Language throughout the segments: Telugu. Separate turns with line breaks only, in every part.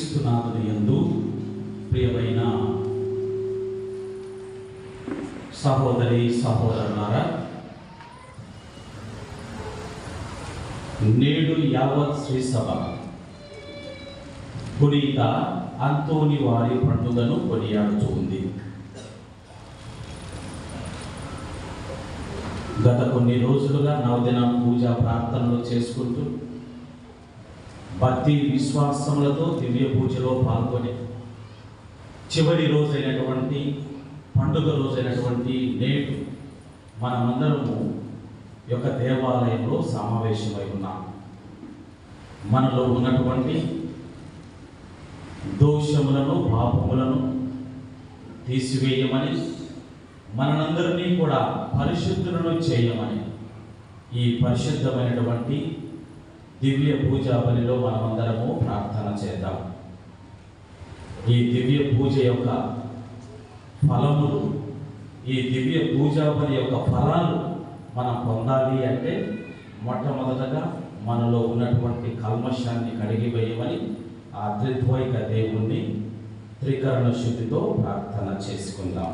క్రీస్తునాథుని యందు ప్రియమైన సహోదరి సహోదరులారా, నేడు యావత్ శ్రీ సభ పునీత అంతోని వారి పండుగను కొనియాడుతూ ఉంది. గత కొన్ని రోజులుగా నవదిన పూజా ప్రార్థనలు చేసుకుంటూ భక్తి విశ్వాసములతో దివ్య పూజలో పాల్గొని చివరి రోజైనటువంటి పండుగ రోజైనటువంటి నేడు మనమందరము యొక్క దేవాలయంలో సమావేశమై ఉన్నాం. మనలో ఉన్నటువంటి దోషములను పాపములను తీసివేయమని, మనందరినీ కూడా పరిశుద్ధులను చేయమని ఈ పరిశుద్ధమైనటువంటి దివ్య పూజా బలిలో మనమందరము ప్రార్థన చేద్దాం. ఈ దివ్య పూజ యొక్క ఫలములు, ఈ దివ్య పూజా బలి యొక్క ఫలాలు మనం పొందాలి అంటే మొట్టమొదటగా మనలో ఉన్నటువంటి కల్మషాన్ని కడిగివేయమని ఆ త్రిద్వైక దేవుణ్ణి త్రికరణ శుద్ధితో ప్రార్థన చేసుకుందాం.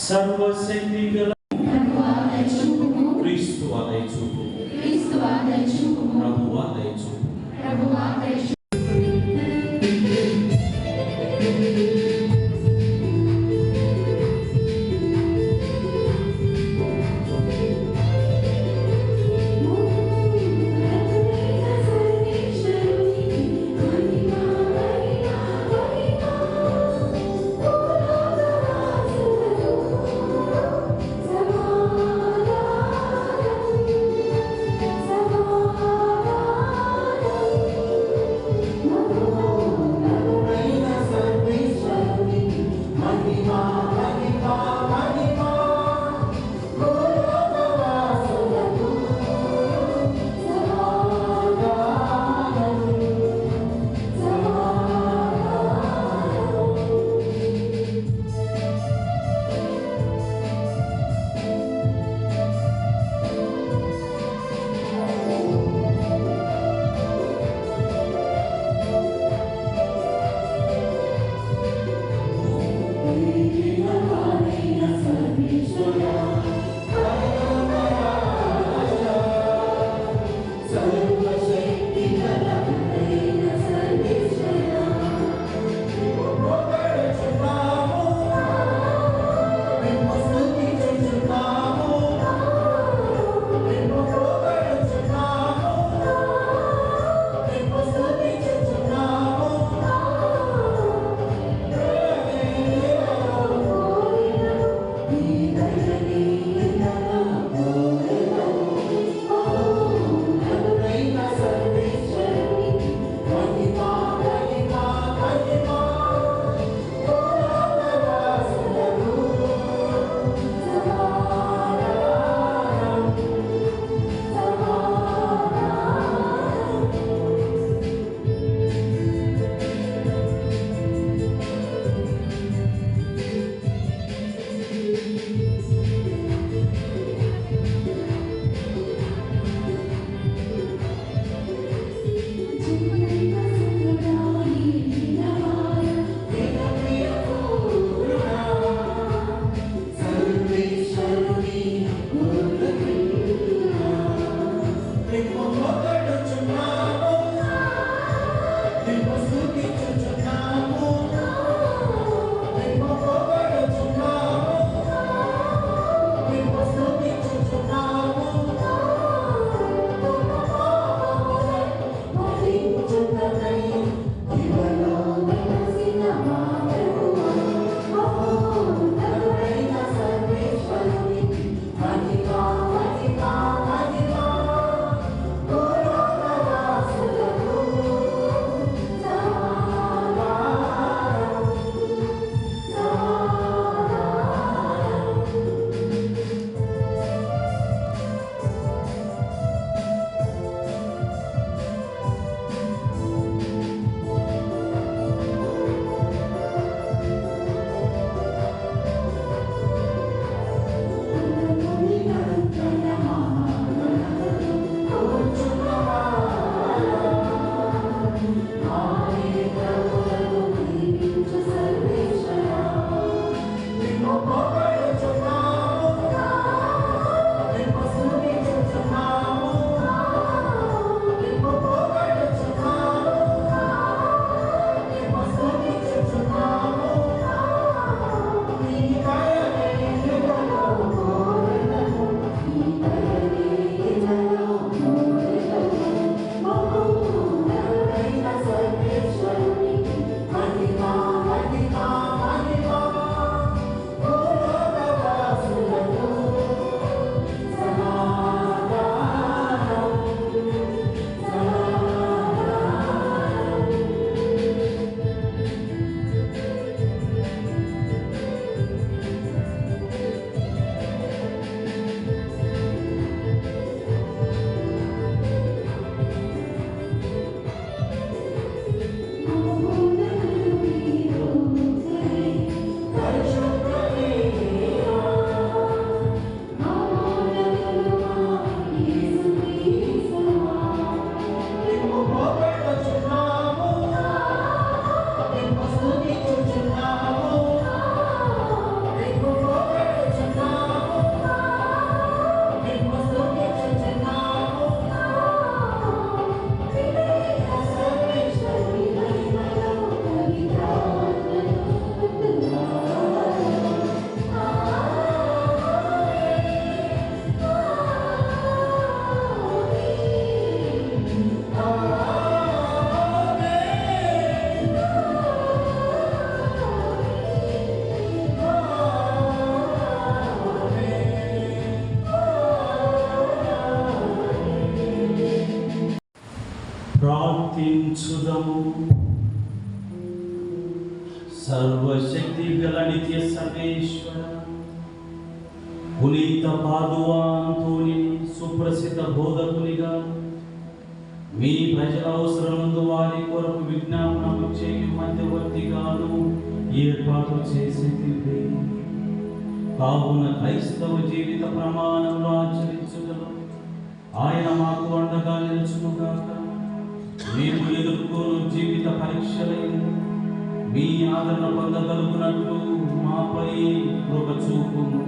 సర్వశక్తిగల క్రీస్తువా దయచూపు, ప్రభువా దయచూపు. సర్వశక్తి గల నిత్య సర్వేశ్వర, పునీత పాదువా అంతోనిని సుప్రసిద్ధ బోధకునిగా మీ ప్రజల అవసరముందు వారి కొరకు విజ్ఞాపనము చేయు మధ్యవర్తిగాను ఏర్పాటు చేసేది. కావున క్రైస్తవ జీవిత ప్రమాణంలో ఆచరించుటలో ఆయన మాకు అండగా నిలుచునుగాక. మేము ఎదుర్కొను జీవిత పరీక్షలైన మీ ఆదరణ పొందగలుగునట్లు మాపై కృప చూపుము.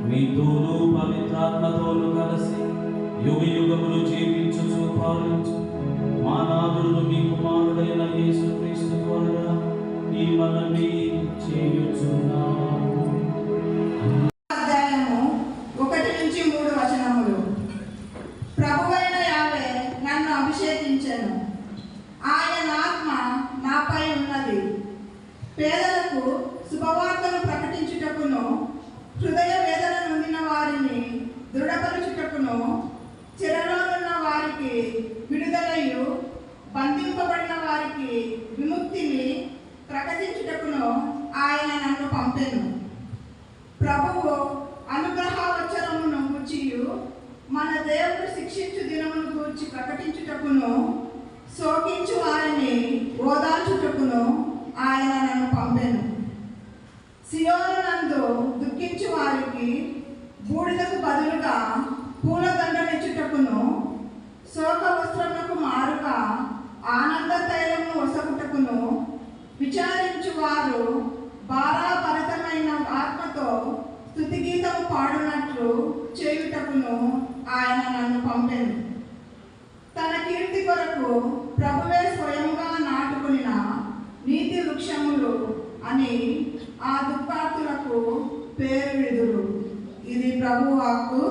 మీతోనూ పవిత్రాత్మతోనూ కలిసి యుగ యుగములు జీవించుచు పాలించు మా నాథుడు మీ కుమారుడైన యేసుక్రీస్తు ద్వారా ఈ మనవి చేయుచున్నాము.
అధ్యాయము 1-3 ప్రభువైన యావే నన్ను అభిషేకించెను, ఆయన ఆత్మ నాపై ఉన్నది. పేదలకు శుభవార్తను ప్రకటించుటకును, హృదయ వేదన నొందిన వారిని దృఢపరచుటకును, చెరలోనున్న వారికి విడుదలయు, బంధింపబడిన వారికి విముక్తిని ప్రకటించుటకును ఆయన నన్ను పంపెను. ప్రభువు అనుగ్రహవచరమును గూర్చియు, మన దేవుడు శిక్షించు దినమును గూర్చి ప్రకటించుటకును, శోకించు వారిని ఓదార్చుటకును ఆయన నన్ను పంపెను. సియోను నందు దుఃఖించు వారికి బూడిదకు బదులుగా పూలదండనిచ్చుటకును, శోక వస్త్రములకు మారుగా ఆనంద తైలమును ఒసగుటకును, విచారించు వారు భారాభరితమైన ఆత్మతో స్తుతిగీతము పాడునట్లు చేయుటకును ఆయన నన్ను పంపెను. తన కీర్తి కొరకు ప్రభువే స్వయంగా నాటుకునిన నీతి వృక్షములు అని ఆ దుఃఖార్తులకు పేరు విడుదురు. ఇది ప్రభు వాక్కు.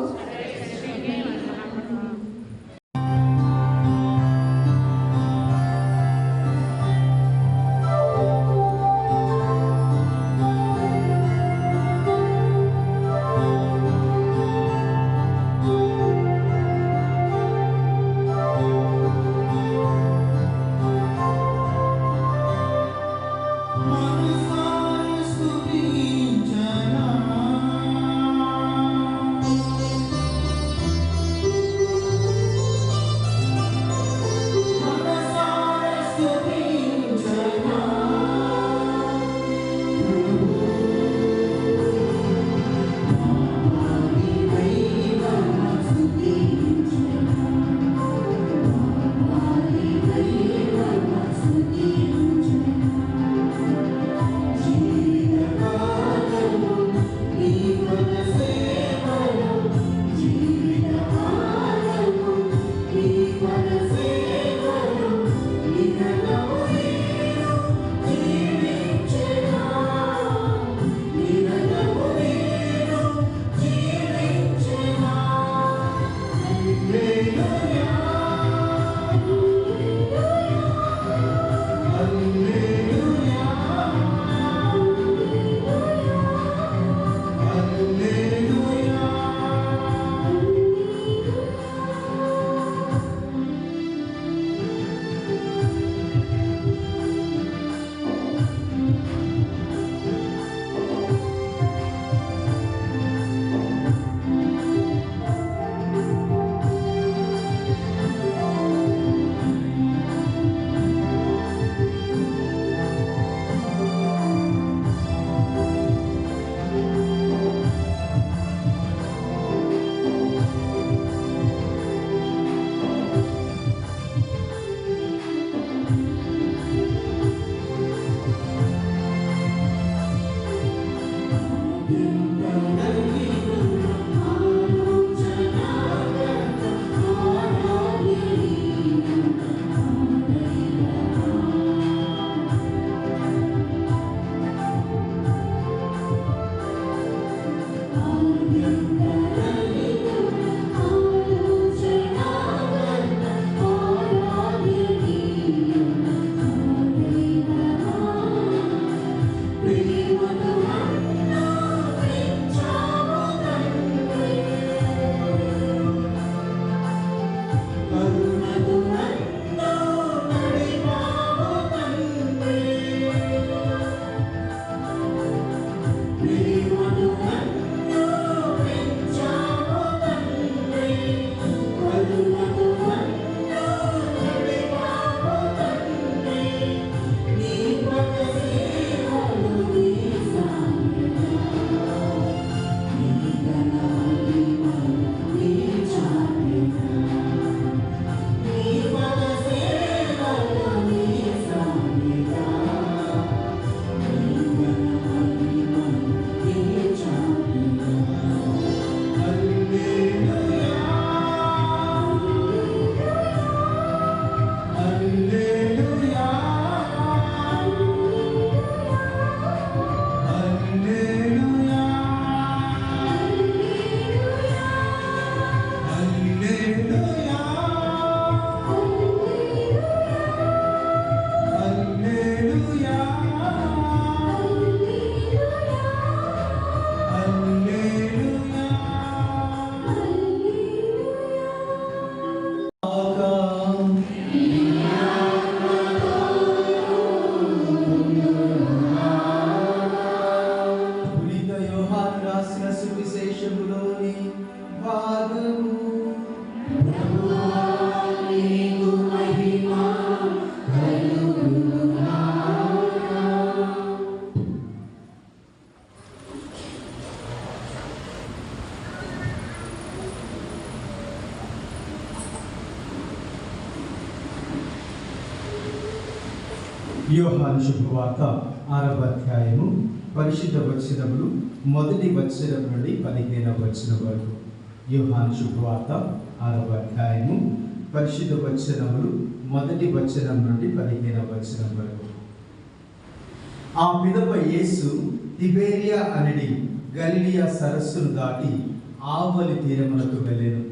యోహాను శుభవార్త 6వ అధ్యాయము పరిశుద్ధ వచనములు 1వ వచనం నుండి 15వ వచనం వరకు. యోహాను శుభవార్త 6వ అధ్యాయము పరిశుద్ధ వచనములు 1వ వచనం నుండి 15వ వచనం వరకు. ఆ పిదప యేసు తిబేరియా అనడి గలిలియా సరస్సును దాటి ఆవలి తీరములకు వెళ్ళెను.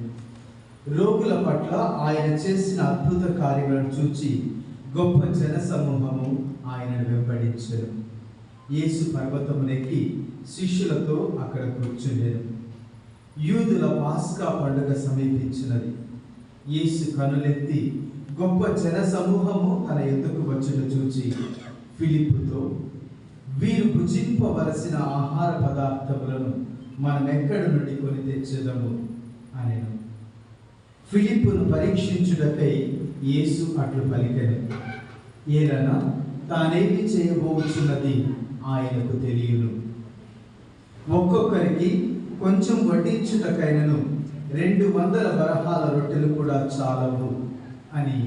రోగుల పట్ల ఆయన చేసిన అద్భుత కార్యములను చూచి గొప్ప జన సమూహము ఆయనను వెంబడించెను. యేసు పర్వతమునెక్కి శిష్యులతో అక్కడ కూర్చుండెను. యూదుల పాస్కా పండుగ సమీపించినది. యేసు కనులెత్తి గొప్ప జన సమూహము తన ఎద్దుకు వచ్చుట చూచి ఫిలిప్పుతో, వీరు భుజింపవలసిన ఆహార పదార్థములను మనం ఎక్కడి నుండి కొని తెచ్చేదము అనెను. ఫిలిప్పును పరీక్షించుటకై యేసు అట్లు పలికెను. ఏలనా తానేమి చేయబోచున్నది ఆయనకు తెలియను. ఒక్కొక్కరికి కొంచెం వడ్డించుటకైనను 200 బరహాల రొట్టెలు కూడా చాలవు అని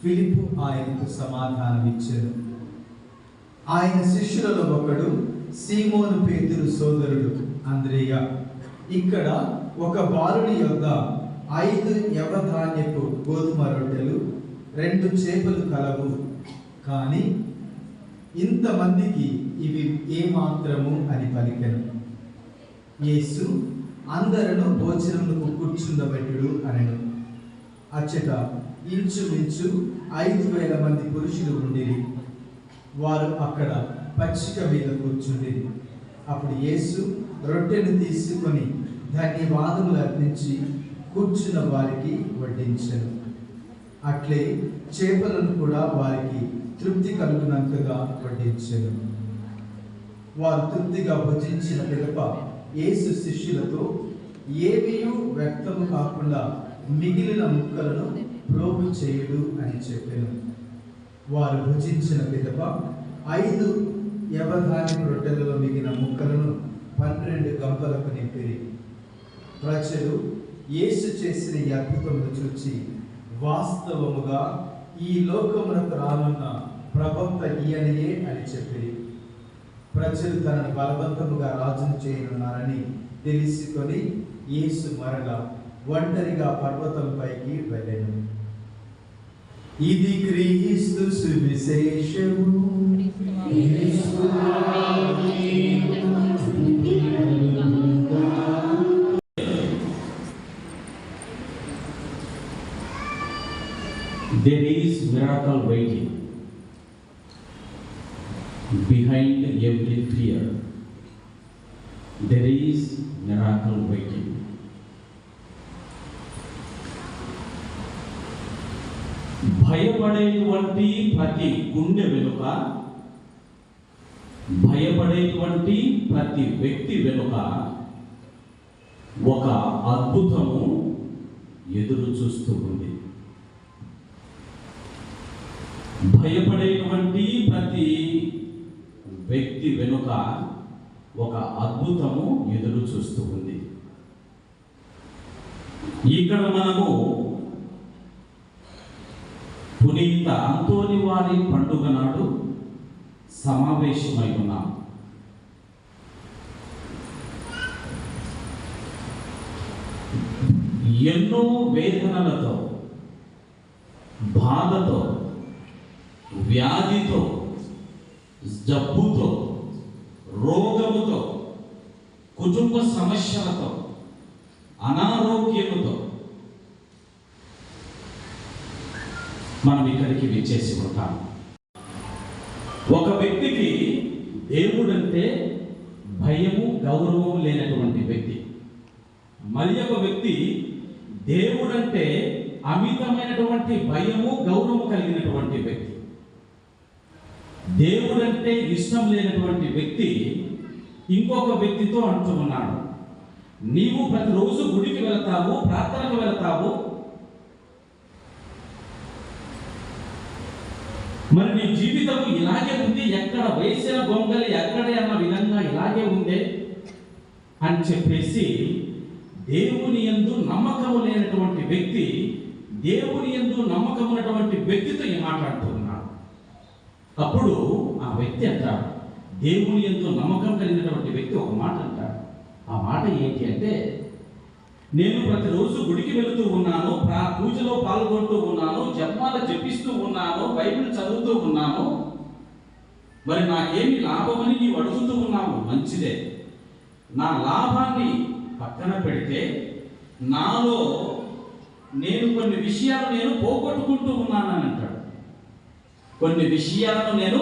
ఫిలిప్పు ఆయనకు సమాధానమిచ్చెను. ఆయన శిష్యులలో ఒకడు సీమోను పేతురు సోదరుడు అంద్రేయ, ఇక్కడ ఒక బాలుని యొద్ద 5 యవధాన్యపు గోధుమ రొట్టెలు 2 చేపలు కలవు, కానీ ఇంతమందికి ఇవి ఏమాత్రము అని పలికెను. యేసు అందరూ భోజనములకు కూర్చుండబెట్టుడు అనెను. అచ్చట ఇంచుమించు 5,000 మంది పురుషులు ఉండిరి. వారు అక్కడ పచ్చిక మీద కూర్చుండిరి. అప్పుడు యేసు రొట్టెను తీసుకొని ధన్యవాదములు అర్పించి కూర్చున్న వారికి వడ్డించెను. అట్లే చేపలను కూడా వారికి తృప్తి కలుగునంతగా వడ్డించెను. వారు తృప్తిగా భుజించిన పిదప యేసు శిష్యులతో, ఏమీయూ వ్యక్తము కాకుండా మిగిలిన ముక్కలను ప్రోగు చేయుడు అని చెప్పెను. వారు భుజించిన పిదప 5 యవధాన్యపు రొట్టెలలో మిగిలిన ముక్కలను 12 గంపలకు నింపిరి. ప్రజలు యేసు చేసిన ఈ అద్భుతమును చూచి, వాస్తవముగా ఈ లోకమునకు రానున్న ప్రవక్త ఈయనయే అని చెప్పిరి. ప్రజలు తనను బలవంతముగా రాజును చేయనున్నారని తెలుసుకొని యేసు మరలా ఒంటరిగా పర్వతంపైకి వెళ్ళెను. ఇది క్రీస్తు సువిశేషము.
There is miracle waiting behind every fear. There is miracle waiting. భయపడేటువంటి ప్రతి గుండె వెనుక, భయపడేటువంటి ప్రతి వ్యక్తి వెనుక ఒక అద్భుతము ఎదురు చూస్తూ ఉంది. భయపడేటువంటి ప్రతి వ్యక్తి వెనుక ఒక అద్భుతము ఎదురు చూస్తూ ఉంది. ఇక్కడ మనము పునీత అంతోని వారి పండుగ నాడు సమావేశమై ఉన్నాం. ఎన్నో వేదనలతో, బాధతో, వ్యాధితో, జబ్బుతో, రోగముతో, కుటుంబ సమస్యలతో, అనారోగ్యముతో మనం ఇక్కడికి విచ్చేసి ఉంటాం. ఒక వ్యక్తికి దేవుడంటే భయము, గౌరవము లేనటువంటి వ్యక్తి. మరి ఒక వ్యక్తి దేవుడంటే అమితమైనటువంటి భయము, గౌరవము కలిగినటువంటి వ్యక్తి. దేవుడంటే ఇష్టం లేనటువంటి వ్యక్తి ఇంకొక వ్యక్తితో అంటూ ఉన్నాడు, నీవు ప్రతిరోజు గుడికి వెళతావు, ప్రార్థనకు వెళతావు, మరి నీ జీవితం ఇలాగే ఉంది, ఎక్కడ వేసిన గొంగలి ఎక్కడే అన్న విధంగా ఇలాగే ఉందే అని చెప్పేసి దేవుని యందు నమ్మకము లేనటువంటి వ్యక్తి దేవుని యందు నమ్మకం ఉన్నటువంటి వ్యక్తితో మాట్లాడుతూ ఉన్నాడు. అప్పుడు ఆ వ్యక్తి అంటాడు, దేవుని యందు నమ్మకం కలిగినటువంటి వ్యక్తి ఒక మాట అంటాడు. ఆ మాట ఏంటి అంటే, నేను ప్రతిరోజు గుడికి వెళుతూ ఉన్నాను, పూజలో పాల్గొంటూ ఉన్నాను, జపమాల జపిస్తూ ఉన్నాను, బైబిల్ చదువుతూ ఉన్నాను, మరి నాకేమి లాభమని నీవు అడుగుతూ ఉన్నావు. మంచిదే. నా లాభాన్ని పక్కన పెడితే నాలో నేను కొన్ని విషయాలు నేను పోగొట్టుకుంటూ ఉన్నానని అంటాడు. కొన్ని విషయాలను నేను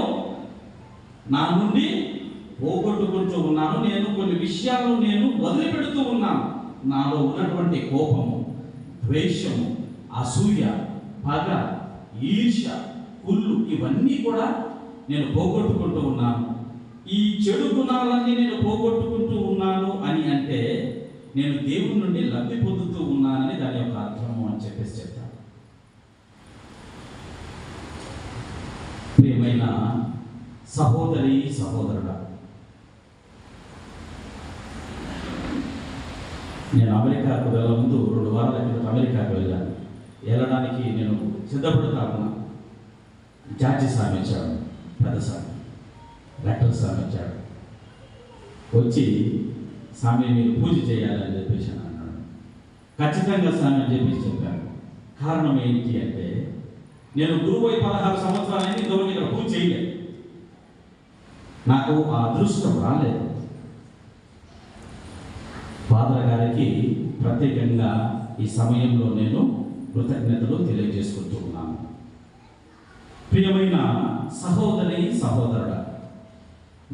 నా నుండి పోగొట్టుకుంటూ ఉన్నాను, నేను కొన్ని విషయాలను నేను వదిలిపెడుతూ ఉన్నాను. నాలో ఉన్నటువంటి కోపము, ద్వేషము, అసూయ, పగ, ఈర్ష్య, కుళ్ళు ఇవన్నీ కూడా నేను పోగొట్టుకుంటూ ఉన్నాను. ఈ చెడు గుణాలన్నీ నేను పోగొట్టుకుంటూ ఉన్నాను అని అంటే నేను దేవుని నుండి లబ్ధి పొందుతూ ఉన్నానని దాని యొక్క అర్థము అని చెప్పేసి చెప్తాను. ప్రియమైన సహోదరి సహోదరుడా, నేను అమెరికాకు వెళ్ళే ముందు 2 వారాల క్రితం అమెరికాకు వెళ్ళడానికి నేను సిద్ధపడుతా ఉన్నా. జార్జి స్వామి వచ్చాడు, పెద్ద స్వామి, డాక్టర్ స్వామి వచ్చాడు. వచ్చి స్వామి మీరు పూజ చేయాలని చెప్పేసి అన్నాడు. ఖచ్చితంగా స్వామి అని చెప్పేసి చెప్పాను. కారణం ఏంటి అంటే, నేను గురువై 16 సంవత్సరాలైంది ఇంతవరకు ఇక్కడ పూజ చేయలేదు. నాకు ఆ అదృష్టం రాలేదు. ఫాదర్ గారికి ప్రత్యేకంగా ఈ సమయంలో నేను కృతజ్ఞతలు తెలియజేసుకుంటూ ఉన్నాను. ప్రియమైన సహోదరి సహోదరుడా,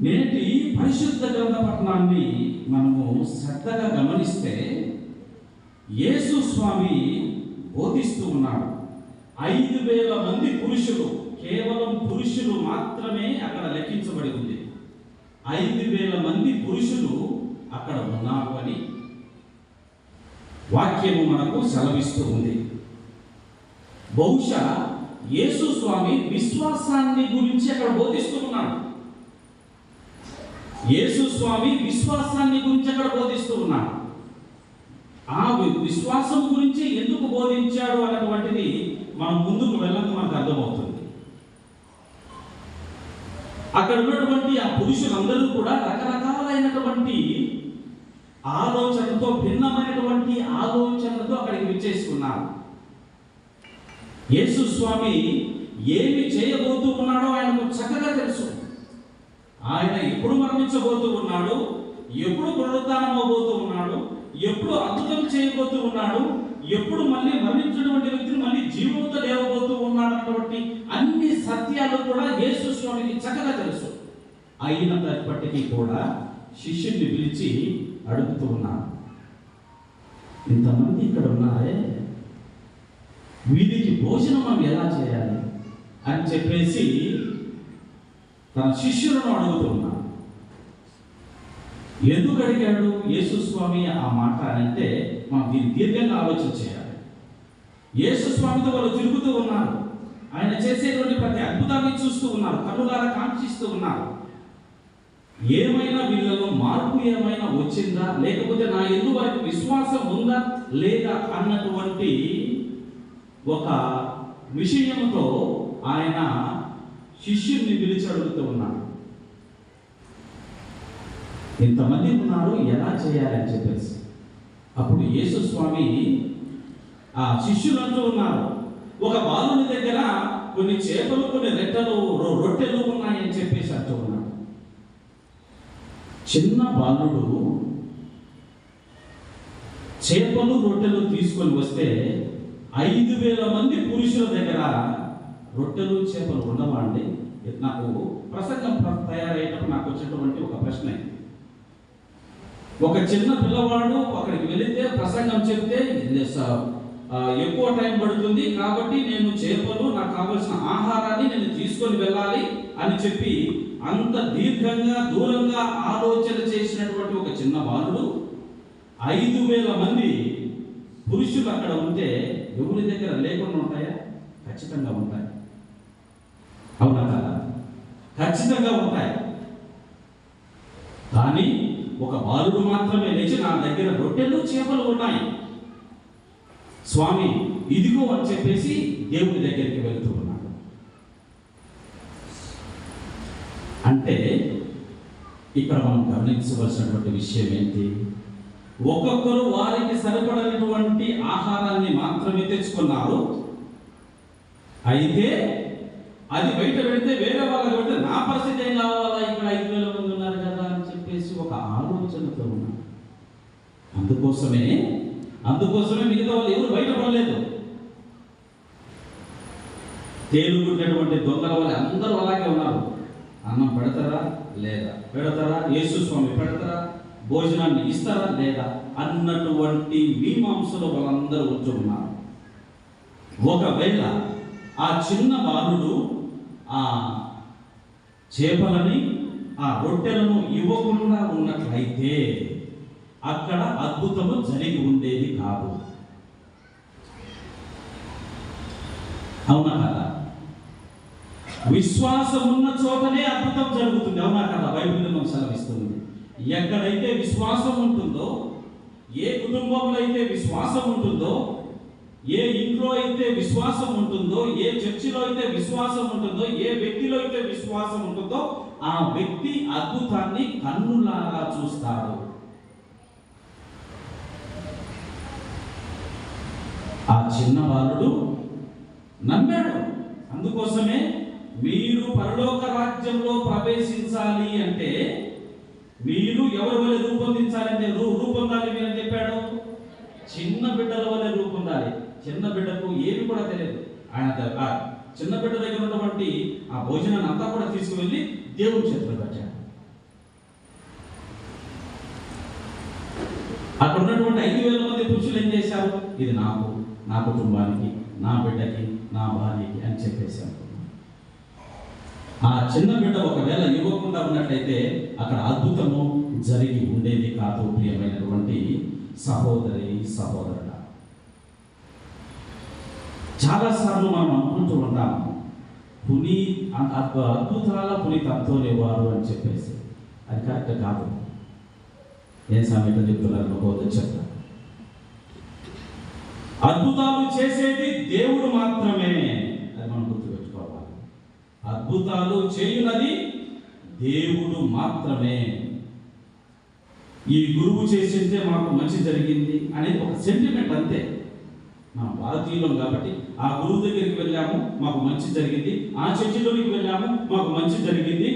నేటి పరిశుద్ధ గ్రంథ పఠనాన్ని మనము శ్రద్ధగా గమనిస్తే యేసు స్వామి బోధిస్తూ ఉన్నాడు. 5,000 మంది పురుషులు, కేవలం పురుషులు మాత్రమే అక్కడ లెక్కించబడి ఉంది. 5,000 మంది పురుషులు అక్కడ ఉన్నారు అని వాక్యము మనకు సెలవిస్తూ ఉంది. బహుశా యేసు స్వామి విశ్వాసాన్ని గురించి అక్కడ బోధిస్తూ ఉన్నాడు. యేసు స్వామి విశ్వాసాన్ని గురించి అక్కడ బోధిస్తూ ఉన్నాడు. ఆ విశ్వాసం గురించి ఎందుకు బోధించాడు అన్నటువంటిది మనం ముందుకు వెళ్ళక మనకు అర్థమవుతుంది. అక్కడ ఉన్నటువంటి ఆ పురుషులందరూ కూడా రకరకాలైనటువంటి ఆలోచనతో, భిన్నమైనటువంటి ఆలోచనలతో అక్కడికి విచ్చేసుకున్నారు. యేసు స్వామి ఏమి చేయబోతూ ఉన్నాడో ఆయనకు చక్కగా తెలుసు. ఆయన ఎప్పుడు మరణించబోతూ ఉన్నాడు, ఎప్పుడు పునరుద్ధానం అవబోతూ ఉన్నాడు, ఎప్పుడు అద్భుతం చేయబోతూ ఉన్నాడు, ఎప్పుడు మళ్ళీ మరణించినటువంటి వ్యక్తిని మళ్ళీ జీవంతో లేవబోతూ ఉన్నాడు అన్నటువంటి అన్ని సత్యాలు కూడా యేసు స్వామికి చక్కగా తెలుసు. అయినప్పటికీ కూడా శిష్యుల్ని పిలిచి అడుగుతూ ఉన్నాడు, ఇంతమంది ఇక్కడ ఉన్నారే, వీరికి భోజనం మనం ఎలా చేయాలి అని చెప్పేసి తన శిష్యులను అడుగుతున్నాడు. ఎందుకు అడిగాడు యేసు స్వామి ఆ మాట అంటే మనం దీన్ని దీర్ఘంగా ఆలోచన చేయాలి. యేసు స్వామితో వాళ్ళు తిరుగుతూ ఉన్నారు, ఆయన చేసేటువంటి ప్రతి అద్భుతాన్ని చూస్తూ ఉన్నారు, కన్నులారా కాంక్షిస్తూ ఉన్నారు. ఏమైనా వీళ్ళలో మార్పు ఏమైనా వచ్చిందా, లేకపోతే నా యందు వారికి విశ్వాసం ఉందా లేదా అన్నటువంటి ఒక విషయంతో ఆయన శిష్యుల్ని పిలిచి అడుగుతూ ఉన్నాడు, ఇంతమంది ఉన్నారు, ఎలా చేయాలని చెప్పేసి. అప్పుడు యేసు స్వామి ఆ శిష్యులు అంటూ ఉన్నారు, ఒక బాలుని దగ్గర కొన్ని చేపలు, కొన్ని రొట్టెలు ఉన్నాయని చెప్పేసి అంటూ ఉన్నాడు. చిన్న బాలుడు చేపలు రొట్టెలు తీసుకొని వస్తే 5,000 మంది పురుషుల దగ్గర రొట్టెలు చేపలు ఉండవా అండి? నాకు ప్రసంగం తయారయ్యేటప్పుడు నాకు వచ్చినటువంటి ఒక ప్రశ్న. ఒక చిన్న పిల్లవాడు అక్కడికి వెళితే ప్రసంగం చెప్తే ఎక్కువ టైం పడుతుంది, కాబట్టి నేను చేపలు, నాకు కావలసిన ఆహారాన్ని నేను తీసుకొని వెళ్ళాలి అని చెప్పి అంత దీర్ఘంగా దూరంగా ఆలోచన చేసినటువంటి ఒక చిన్న బాలుడు 5,000 మంది పురుషులు అక్కడ ఉంటే ఎవరి దగ్గర లేకుండా ఉంటాయా? ఖచ్చితంగా ఉంటాయి. అవునా కదా? ఖచ్చితంగా ఉంటాయి. కానీ ఒక బాలుడు మాత్రమే లేచి, నా దగ్గర రొట్టెలు చేపలు ఉన్నాయి స్వామి, ఇదిగో అని చెప్పేసి దేవుని దగ్గరికి వెళ్తూ ఉన్నాడు. అంటే ఇక్కడ మనం గమనించవలసినటువంటి విషయం ఏంటి? ఒక్కొక్కరు వారికి సరిపడినటువంటి ఆహారాన్ని మాత్రమే తెచ్చుకున్నారు. అయితే అది బయట పెడితే వేరే వాళ్ళకి పెడితే నా పరిస్థితి ఏం కావాలా, ఇక్కడ 5,000 మంది ఉన్నారు కదా అని చెప్పేసి ఒక ఆలోచనతో ఉన్నారు. అందుకోసమే మిగతా వాళ్ళు ఎవరు బయటపడలేదు. తేలుగున్నటువంటి దొంగల వాళ్ళు అందరూ అలాగే ఉన్నారు. అన్నం పెడతారా లేదా, పెడతారా, యేసు స్వామి పెడతారా, భోజనాన్ని ఇస్తారా లేదా అన్నటువంటి మీమాంసలో వాళ్ళందరూ వచ్చి ఉన్నారు. ఒకవేళ ఆ చిన్న బాలుడు ఆ చేపలని ఆ రొట్టెలను ఇవ్వకుండా ఉన్నట్లయితే అక్కడ అద్భుతము జరిగి ఉండేది కాదు. అవునా కదా? విశ్వాసం ఉన్న చోటనే అద్భుతం జరుగుతుంది. అవునా కదా? బైబిల్ మనకు సెలవిస్తుంది. ఎక్కడైతే విశ్వాసం ఉంటుందో, ఏ కుటుంబంలో అయితే విశ్వాసం ఉంటుందో, ఏ ఇంట్లో అయితే విశ్వాసం ఉంటుందో, ఏ చర్చిలో అయితే విశ్వాసం ఉంటుందో, ఏ వ్యక్తిలో అయితే విశ్వాసం ఉంటుందో, ఆ వ్యక్తి అద్భుతాన్ని కన్నులారా చూస్తాడు. ఆ చిన్న బాలుడు నమ్మాడు. అందుకోసమే మీరు పరలోక రాజ్యంలో ప్రవేశించాలి అంటే మీరు ఎవరి వలె రూపొందించాలంటే రూపొందాలి మీరు అని చెప్పాడు. చిన్న బిడ్డల వలె రూపొందాలి. చిన్న బిడ్డకు ఏమి కూడా తెలియదు. ఆయన చిన్న బిడ్డ దగ్గర ఉన్నటువంటి ఆ భోజనాన్ని అంతా కూడా తీసుకువెళ్ళి దేవుని చేతిలో పెట్టాడు. అక్కడ ఉన్నటువంటి 5,000 మంది పురుషులు ఏం చేశారు? ఇది నాకు, నా కుటుంబానికి, నా బిడ్డకి, నా భార్యకి అని చెప్పేశారు. ఆ చిన్న బిడ్డ ఒకవేళ ఇవ్వకుండా ఉన్నట్లయితే అక్కడ అద్భుతము జరిగి ఉండేది కాదు. ప్రియమైనటువంటి సహోదరి సహోదరుడ, చాలాసార్లు మనం అనుకుంటూ ఉంటాము అద్భుతాల పునీత్ అంతోని వారు అని చెప్పేసి. అది కరెక్ట్ కాదు. ఏం సమేతం చెప్తున్నారు? చెప్తాను. అద్భుతాలు చేసేది దేవుడు మాత్రమే. అది మనం గుర్తుపెట్టుకోవాలి. అద్భుతాలు చేయునది దేవుడు మాత్రమే. ఈ గురువు చేసిందే మాకు మంచి జరిగింది అనేది ఒక సెంటిమెంట్ అంతే. మనం భారతీయులం కాబట్టి ఆ గురువు దగ్గరికి వెళ్ళాము, మాకు మంచి జరిగింది. ఆ చర్చిలోనికి వెళ్ళాము, మాకు మంచి జరిగింది.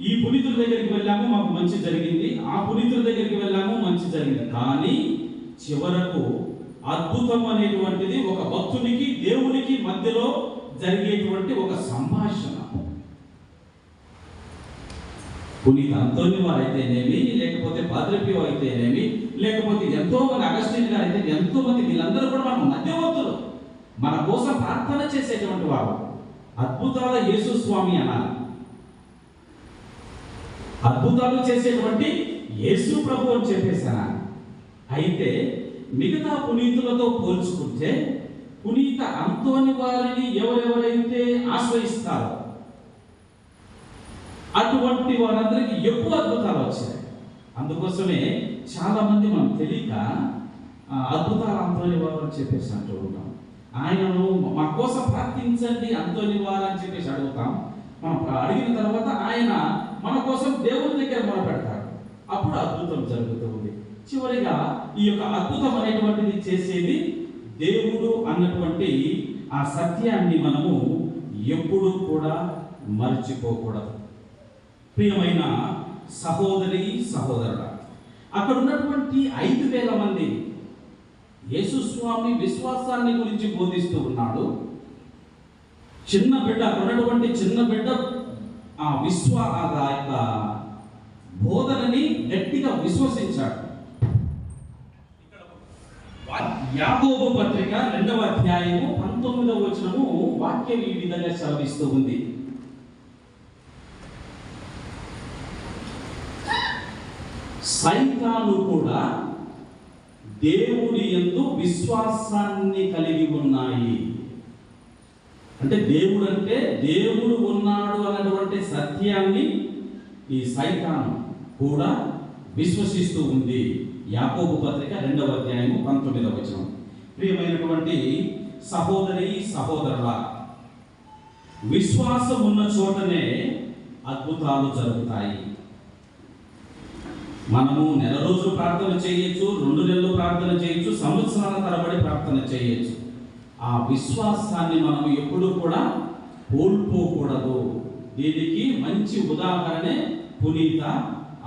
ఈ పునీతుల దగ్గరికి వెళ్ళాము, మాకు మంచి జరిగింది. ఆ పునీతుల దగ్గరికి వెళ్ళాము, మంచి జరిగింది. కానీ చివరకు అద్భుతం అనేటువంటిది ఒక భక్తునికి దేవునికి మధ్యలో జరిగేటువంటి ఒక సంభాషణ. పునీత్ అంతోని వారు అయితేనేమి, లేకపోతే పాద్రి పియో అయితేనేమి, లేకపోతే ఎంతో మంది అగస్టిన్ గారు అయితే ఎంతో మంది, వీళ్ళందరూ కూడా మన మధ్యవర్తులు, మన కోసం ప్రార్థన చేసేటువంటి వారు. అద్భుతాల యేసు స్వామి అనాలి. అద్భుతాలు చేసేటువంటి యేసు ప్రభు అని చెప్పేసాను. అయితే మిగతా పునీతులతో పోల్చుకుంటే పునీత అంతోని వారిని ఎవరెవరైతే ఆశ్రయిస్తారో అటువంటి వారందరికీ ఎక్కువ అద్భుతాలు వచ్చాయి. అందుకోసమే చాలా మంది మనం తెలియక అద్భుతాలు అంతోని వారు అని చెప్పేసి అంటూ ఉంటాం. ఆయనను మా కోసం ప్రార్థించండి అంతోని వారు అని చెప్పేసి అడుగుతాం. మనం అడిగిన తర్వాత ఆయన మన కోసం దేవుని దగ్గర మొదలుపెడతాడు. అప్పుడు అద్భుతం జరుగుతూ ఉంది. చివరిగా ఈ యొక్క అద్భుతం అనేటువంటిది చేసేది దేవుడు అన్నటువంటి ఆ సత్యాన్ని మనము ఎప్పుడూ కూడా మర్చిపోకూడదు. ప్రియమైన సహోదరి సహోదరుడా, అక్కడ ఉన్నటువంటి 5,000 మంది యేసు స్వామి విశ్వాసాన్ని గురించి బోధిస్తూ ఉన్నాడు. చిన్న బిడ్డ, అక్కడ ఉన్నటువంటి చిన్న బిడ్డ ఆ యొక్క బోధనని గట్టిగా విశ్వసించాడు. యాకోబు పత్రిక 2వ అధ్యాయము 19వ వచనము వాక్యం ఈ విధంగా సెలవిస్తూ ఉంది. సైతాను కూడా దేవుని యందు విశ్వాసాన్ని కలిగి ఉన్నాయి. అంటే దేవుడు అంటే దేవుడు ఉన్నాడు అన్నటువంటి సత్యాన్ని ఈ సైతాను కూడా విశ్వసిస్తూ ఉంది. యాకోబు పత్రిక 2వ అధ్యాయము 19వ వచనం. ప్రియమైనటువంటి సహోదరి సహోదరుల, విశ్వాసం ఉన్న చోటనే అద్భుతాలు జరుగుతాయి. మనము నెల రోజులు ప్రార్థన చేయొచ్చు, 2 నెలలు ప్రార్థన చేయొచ్చు, సంవత్సరాల తరబడి ప్రార్థన చేయొచ్చు. ఆ విశ్వాసాన్ని మనం ఎప్పుడూ కూడా కోల్పోకూడదు. దీనికి మంచి ఉదాహరణే పునీత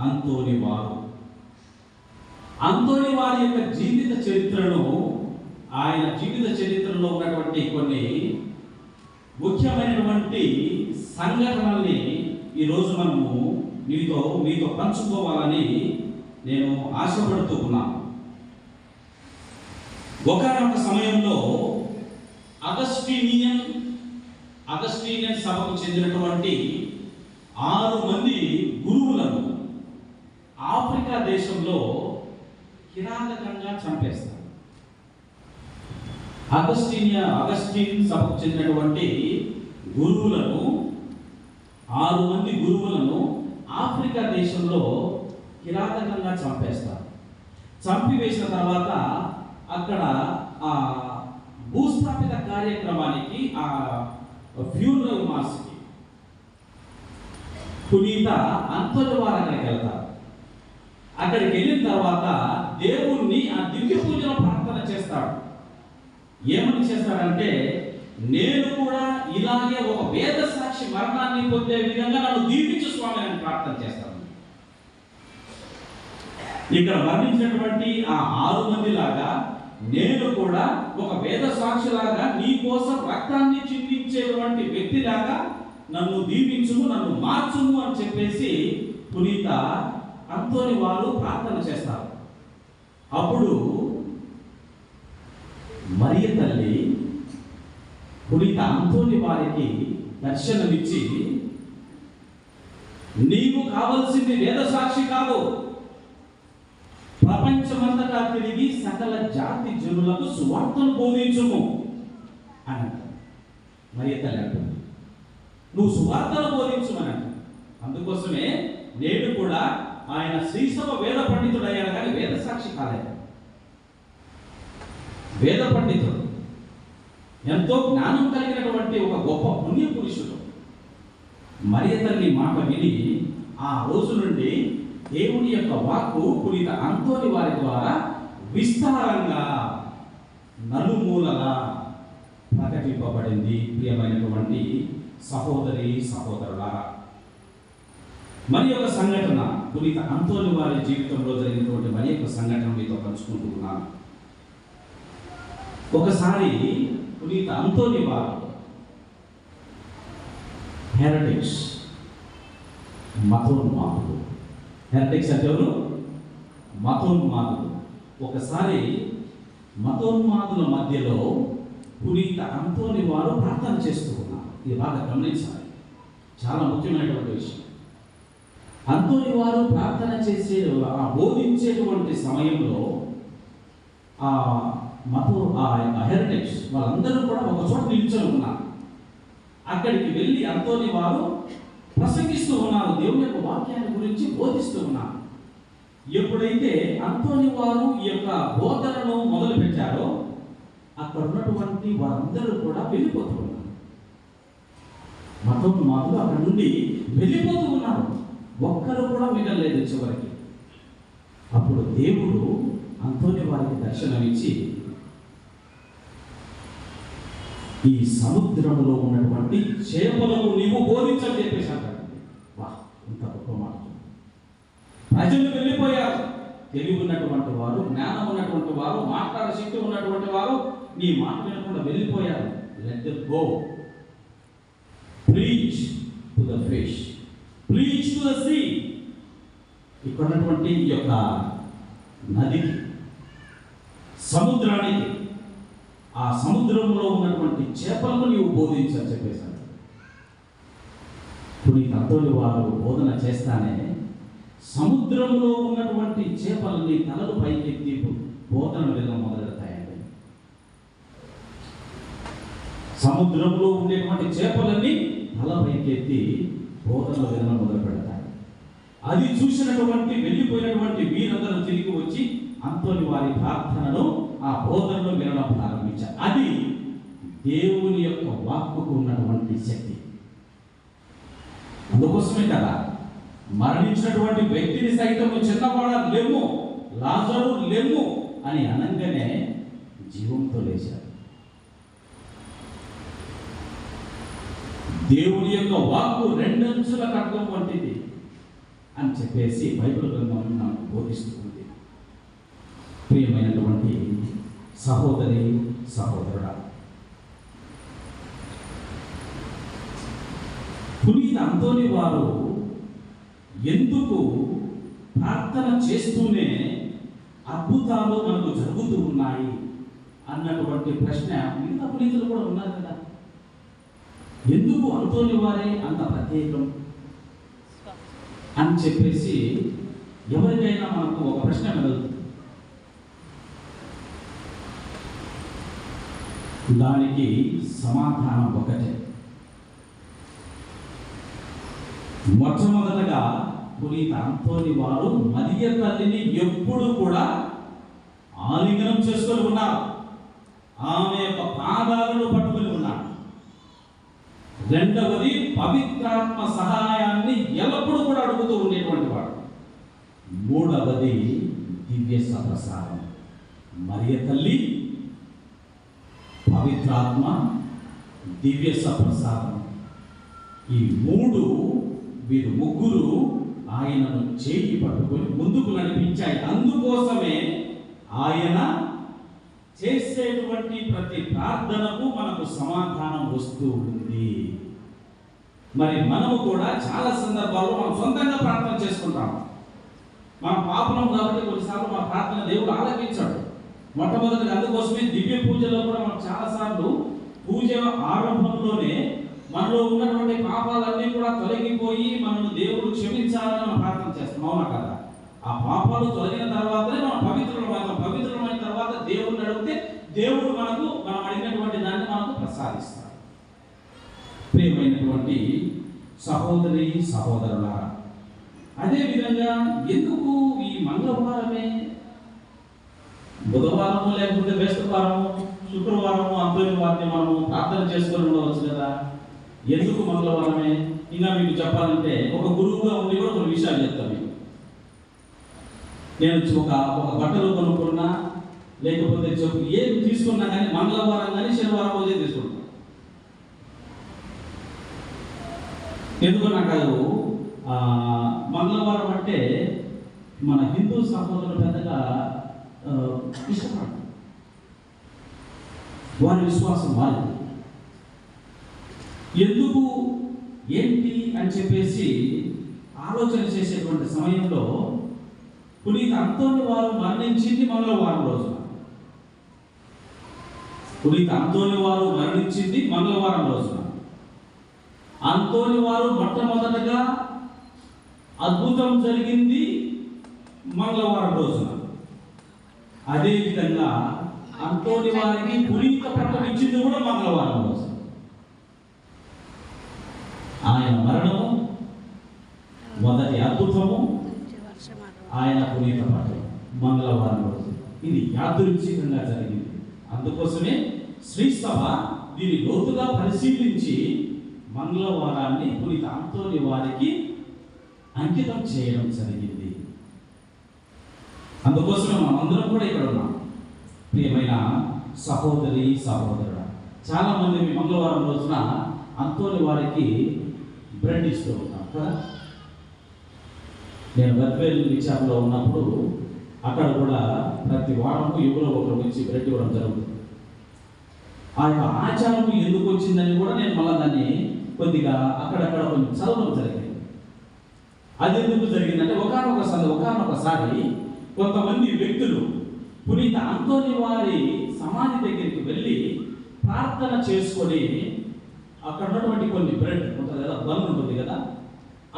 అంతోని వారు. అంతోని వారి యొక్క జీవిత చరిత్రను, ఆయన జీవిత చరిత్రలో ఉన్నటువంటి కొన్ని ముఖ్యమైనటువంటి సంఘటనల్ని ఈరోజు మనము మీతో పంచుకోవాలని నేను ఆశపడుతూ ఉన్నాను. ఒకనొక సమయంలో అగస్టీనియన్ సభకు చెందినటువంటి 6 మంది గురువులను ఆఫ్రికా దేశంలో కిరాతకంగా చంపేస్తారు. అగస్టీన్ సభకు చెందినటువంటి గురువులను 6 మంది గురువులను ఆఫ్రికా దేశంలో కిరాతకంగా చంపేస్తారు. చంపివేసిన తర్వాత అక్కడ ఆ భూస్థాపిత కార్యక్రమానికి, ఆ ఫ్యూనరల్ మాస్కి పునీత అంతోని వారు అక్కడికి వెళ్తారు. అక్కడికి వెళ్ళిన తర్వాత దేవుణ్ణి ఆ దివ్య పూజలో ప్రార్థన చేస్తాడు. ఏమని చేస్తాడంటే, నేను కూడా ఇలాగే ఒక వేద సాక్షి మరణాన్ని పొందే విధంగా నన్ను దీవించు స్వామి అని ప్రార్థన చేస్తాను. ఇక్కడ వర్ణించినటువంటి ఆ 6 మంది లాగా నేను కూడా ఒక వేద సాక్షిలాగా నీ కోసం రక్తాన్ని చిందించేటువంటి వ్యక్తిలాగా నన్ను దీవించుము, నన్ను మార్చుము అని చెప్పేసి పునీత అంతోని వారు ప్రార్థన చేస్తారు. అప్పుడు మరియ తల్లి పునీత అంతోని వారికి దర్శనమిచ్చి, నీవు కావలసింది వేద సాక్షి కాదు, ప్రపంచమంతటా తిరిగి సకల జాతి జనులకు సువార్తను బోధించుము అని మరియ తల్లి అంటుంది. నువ్వు సువార్తను బోధించుమని అంట. అందుకోసమే నేడు కూడా ఆయన శ్రీసభ వేద పండితుడు అయ్యాడు, కానీ వేద సాక్షి కాలేదు. వేద పండితుడు, ఎంతో జ్ఞానం కలిగినటువంటి ఒక గొప్ప పుణ్య పురుషుడు. మరియ తల్లి మాట విని ఆ రోజు నుండి దేవుని యొక్క వాక్కు పునీత అంతోని వారి ద్వారా విస్తారంగా నలుమూలలా ప్రకటింపబడింది. ప్రియమైనటువంటి సహోదరి సహోదరులారా, మరి ఒక సంఘటన, పునీత అంతోని వారి జీవితంలో జరిగినటువంటి మరి ఒక సంఘటన మీతో పంచుకుంటూ ఉన్నాను. ఒకసారి పునీత అంతోని వారు హెరటిక్స్, మతోన్మాదులు. హెరటిక్స్ అంటే ఎవరు? మతోన్మాదులు. ఒకసారి మతోన్మాదుల మధ్యలో పునీత అంతోని వారు ప్రార్థన చేస్తూ ఉన్నారు. ఇది బాగా గమనించాలి, చాలా ముఖ్యమైనటువంటి విషయం. అంతోని వారు ప్రార్థన చేసే, బోధించేటువంటి సమయంలో ఆ హెరటిక్స్ వాళ్ళందరూ కూడా ఒక చోట నిల్చొని ఉన్నారు. అక్కడికి వెళ్ళి అంతోని వారు ప్రసంగిస్తూ ఉన్నారు, దేవుని యొక్క వాక్యాన్ని గురించి బోధిస్తూ ఉన్నారు. ఎప్పుడైతే అంతోని వారు ఈ యొక్క బోధనను మొదలు పెట్టారో అక్కడ ఉన్నటువంటి వారందరూ కూడా వెళ్ళిపోతూ ఉన్నారు. మతోన్మాదులు అక్కడ నుండి వెళ్ళిపోతూ ఉన్నారు, ఒక్కరు కూడా మిగలలేదు చివరికి. అప్పుడు దేవుడు అంతోని వారికి దర్శనమిచ్చి, ఈ సముద్రంలో ఉన్నటువంటి చేపలను నీవు బోధించని చెప్పేసి అంటాడు. వా, ఇంత గొప్ప మాట. ప్రజలు వెళ్ళిపోయారు, తెలివి ఉన్నటువంటి వారు, జ్ఞానం ఉన్నటువంటి వారు, మాట్లాడే శక్తి ఉన్నటువంటి వారు నీ మాట వినకుండా వెళ్ళిపోయారు. Let them go, preach to the fish, preach to the sea. ఇక్కడ ఉన్నటువంటి ఈ యొక్క నదికి, సముద్రానికి, ఆ సముద్రంలో ఉన్నటువంటి చేపలను నీవు బోధించని చెప్పేశాడు. పునీత అంతోని వారు బోధన చేస్తానే సముద్రంలో ఉన్నటువంటి చేపలని తలలు పైకెత్తి బోధన వినడం మొదలెడతాయండి. సముద్రంలో ఉండేటువంటి చేపలన్నీ తల పైకెత్తి బోధనలు వినడం మొదలు పెడతాయి. అది చూసినటువంటి వెళ్ళిపోయినటువంటి వీరందరూ తిరిగి వచ్చి అంతోని వారి ప్రార్థనను, ఆ బోధనను వినడం ప్రారంభించారు. అది దేవుని యొక్క వాక్కుకు ఉన్నటువంటి శక్తి. అందుకోసం అందుకోసమే కదా మరణించినటువంటి వ్యక్తిని సైతం చిన్నవాడా లెమ్ము, లాజరు లెమ్ము అని అనగానే జీవంతో లేచారు. దేవుని యొక్క వాక్కు రెండంచుల ఖడ్గం వంటిది అని చెప్పేసి బైబిల్ గ్రంథం మనకు బోధిస్తుంది. ప్రియమైనటువంటి సహోదరి సహోదరుడా, పునీత అంతోని వారు ఎందుకు ప్రార్థన చేస్తూనే అద్భుతాలు మనకు జరుగుతూ ఉన్నాయి అన్నటువంటి ప్రశ్న మిగతా పునీతులు కూడా ఉన్నారు కదా. ఎందుకు అంతోని వారే అంత ప్రత్యేకం అని చెప్పేసి ఎవరికైనా మనకు ఒక ప్రశ్న కలుగుతుంది. దానికి సమాధానం ఒకటే. మొట్టమొదటగా పునీత అంతోని వారు మరియ తల్లిని ఎప్పుడు కూడా ఆలింగనం చేసుకొని ఉన్నారు, ఆమె యొక్క పాదాలను పట్టుకుని ఉన్నారు. రెండవది పవిత్రాత్మ సహాయాన్ని ఎల్లప్పుడూ కూడా అడుగుతూ ఉండేటువంటి వాడు. మూడవది దివ్య సప్రసాదం. మరియ తల్లి, పవిత్రాత్మ, దివ్య సప్రసాదం, ఈ మూడు వీరు ముగ్గురు ఆయనను చేయి పట్టుకొని ముందుకు నడిపించాయి. అందుకోసమే ఆయన చేసేటువంటి ప్రతి ప్రార్థనకు మనకు సమాధానం వస్తూ ఉంది. మరి మనము కూడా చాలా సందర్భాల్లో మనం సొంతంగా ప్రార్థన చేసుకుంటాం. మన పాపలం కాబట్టి కొన్నిసార్లు మన ప్రార్థన దేవుడు ఆలకించాడు. మొట్టమొదటి అందుకోసమే దివ్య పూజలో కూడా మనం చాలాసార్లు పూజ ఆరంభంలోనే మనలో ఉన్నటువంటి పాపాలన్నీ కూడా తొలగిపోయి మనను దేవుడు క్షమించాలని మనం ప్రార్థన చేస్తాం. అవునా కదా? ఆ పాపాలు తొలగిన తర్వాతనే మనం పవిత్రులమవుతాం. పవిత్రులమైన తర్వాత దేవుడిని అడిగితే దేవుడు మనం అడిగినటువంటి దాన్ని మనకు ప్రసాదిస్తాడు. ప్రియమైనటువంటి సహోదరి సహోదరులారా, అదేవిధంగా ఎందుకు ఈ మంగళవారమే, బుధవారము లేకపోతే బేస్తవారము, శుక్రవారము అంతోని వారిని మనము ప్రార్థన చేసుకొని ఉండవచ్చు కదా? ఎందుకు మంగళవారమే? ఇంకా మీకు చెప్పాలంటే ఒక గురువుగా ఉండి కూడా కొన్ని విషయాలు చెప్తాను మీకు. నేను ఒక బట్టలు కొనుక్కున్నా లేకపోతే ఏమి తీసుకున్నా కానీ మంగళవారం కానీ శనివారం రోజే తీసుకుంటాను. ఎందుకు నాకు మంగళవారం అంటే మన హిందూ సహోదరులు పెద్దగా ఇష్టపడతారు. వారి విశ్వాసం వారిది. ఎందుకు ఏంటి అని చెప్పేసి ఆలోచన చేసేటువంటి సమయంలో పునీత అంతోని వారు మరణించింది మంగళవారం రోజున. పునీత అంతోని వారు మరణించింది మంగళవారం రోజున. అంతోని వారు మొట్టమొదటగా అద్భుతం జరిగింది మంగళవారం రోజున. అదేవిధంగా అంతోని వారికి పునీత పట్టం ఇచ్చింది కూడా మంగళవారం రోజు. ఆయన మరణము మొదటి అద్భుతము, ఆయన పునీత పట్టం మంగళవారం రోజు. ఇది యాదృచ్ఛికంగా జరిగింది. అందుకోసమే శ్రీసభ దీన్ని లోతుగా పరిశీలించి మంగళవారాన్ని పునీత అంతోని వారికి అంకితం చేయడం జరిగింది. అందుకోసమే మనందరం కూడా ఇక్కడ ఉన్నాం. ప్రియమైన సహోదరి సహోదరుడు, చాలా మంది మీ మంగళవారం రోజున అంతోని వారికి బ్రెడ్ ఇస్తూ ఉంటాం కదా. నేను బద్వేలు విచారణలో ఉన్నప్పుడు అక్కడ కూడా ప్రతి వారంకు ఎవరో ఒకరు వచ్చి బ్రెడ్ ఇవ్వడం జరుగుతుంది. ఆ యొక్క ఆచారం ఎందుకు వచ్చిందని కూడా నేను మళ్ళీ దాన్ని కొద్దిగా అక్కడక్కడ కొంచెం చదవడం జరిగింది. అది ఎందుకు జరిగిందంటే ఒకనొకసారి కొంతమంది వ్యక్తులు పునీత అంతోని వారి సమాధి దగ్గరికి వెళ్ళి ప్రార్థన చేసుకొని అక్కడ ఉన్నటువంటి కొన్ని బ్రెడ్ ఉంటుంది కదా, బన్ ఉంటుంది కదా,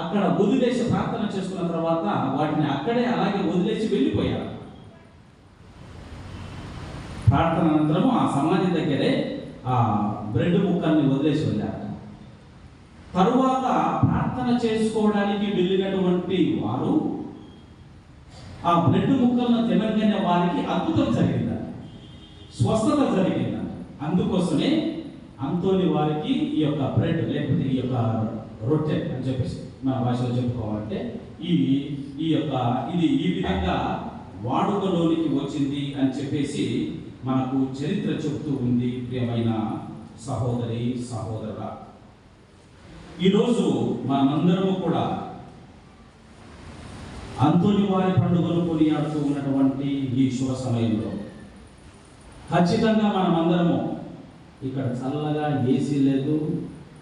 అక్కడ వదిలేసి ప్రార్థన చేసుకున్న తర్వాత వాటిని అక్కడే అలాగే వదిలేసి వెళ్ళిపోయారు. ప్రార్థన అనంతరం ఆ సమాధి దగ్గరే ఆ బ్రెడ్ ముక్కల్ని వదిలేసి వెళ్ళారు. తరువాత ప్రార్థన చేసుకోవడానికి వెళ్ళినటువంటి వారు ఆ బ్రెడ్ ముక్కలను తినగానే వారికి అద్భుతం జరిగింది, స్వస్థత జరిగింది. అందుకోసమే అంతోని వారికి ఈ యొక్క బ్రెడ్ లేకపోతే ఈ యొక్క రొట్టె అని చెప్పేసి మన భాషలో చెప్పుకోవాలంటే ఈ ఈ యొక్క ఇది ఈ విధంగా వాడుకలోనికి వచ్చింది అని చెప్పేసి మనకు చరిత్ర చెబుతూ ఉంది. ప్రియమైన సహోదరి సహోదరుల, ఈరోజు మనమందరము కూడా అంతోని వారి పండుగను కొనియాడుతూ ఉన్నటువంటి ఈ శుభ సమయంలో ఖచ్చితంగా మనమందరము ఇక్కడ చల్లగా ఏసీ లేదు,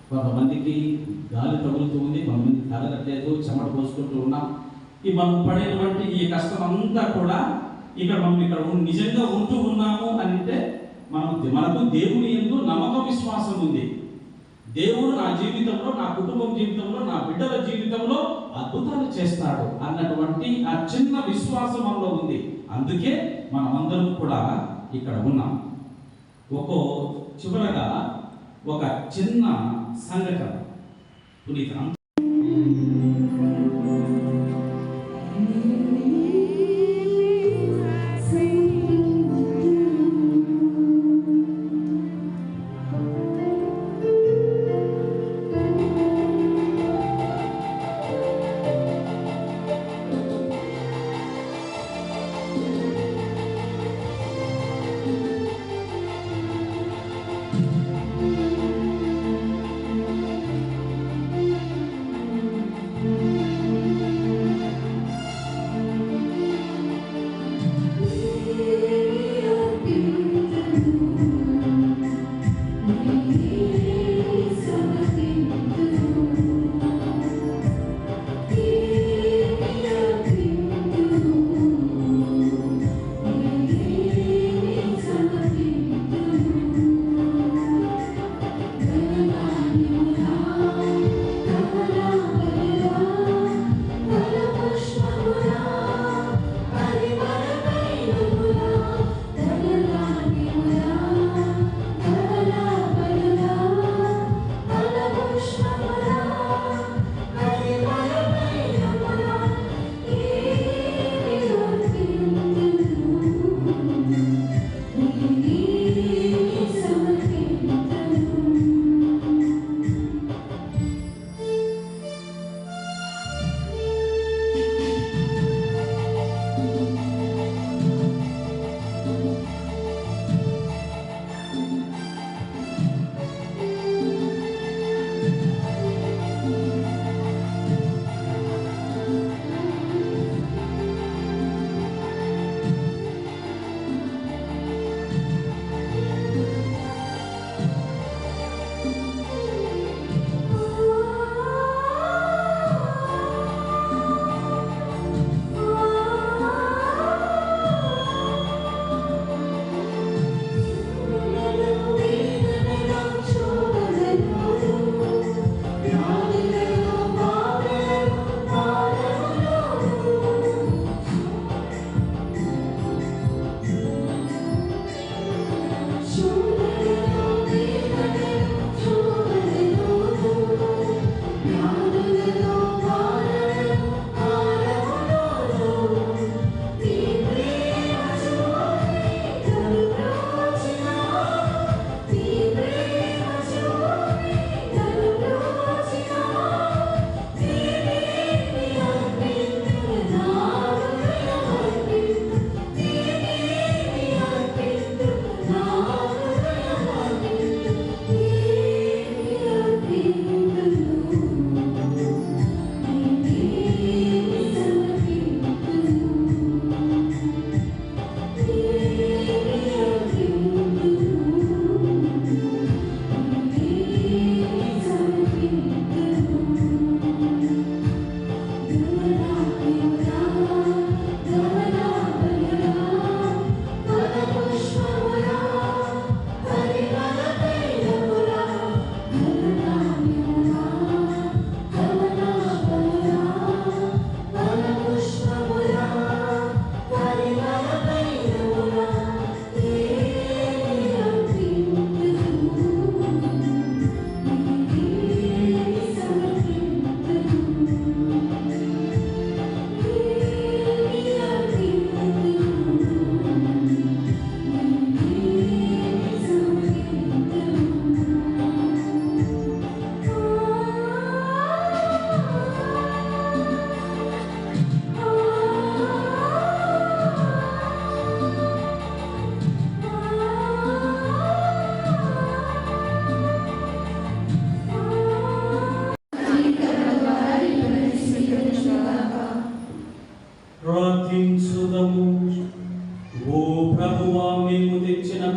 కొంతమందికి గాలి తగులుతూ ఉంది, కొంతమంది తగలట్లేదు, చెమట పోసుకుంటూ ఉన్నాం. ఈ మనం పడేటువంటి ఈ కష్టం అంతా కూడా మనం ఇక్కడ నిజంగా ఉంటూ ఉన్నాము అని అంటే మనకు దేవుని యందు నమ్మక విశ్వాసం ఉంది. దేవుడు నా జీవితంలో, నా కుటుంబం జీవితంలో, నా బిడ్డల జీవితంలో అద్భుతాలు చేస్తాడు అన్నటువంటి ఆ చిన్న విశ్వాసం మనలో ఉంది. అందుకే మనమందరం కూడా ఇక్కడ ఉన్నాం. చివరగా ఒక చిన్న సంఘటన పునీత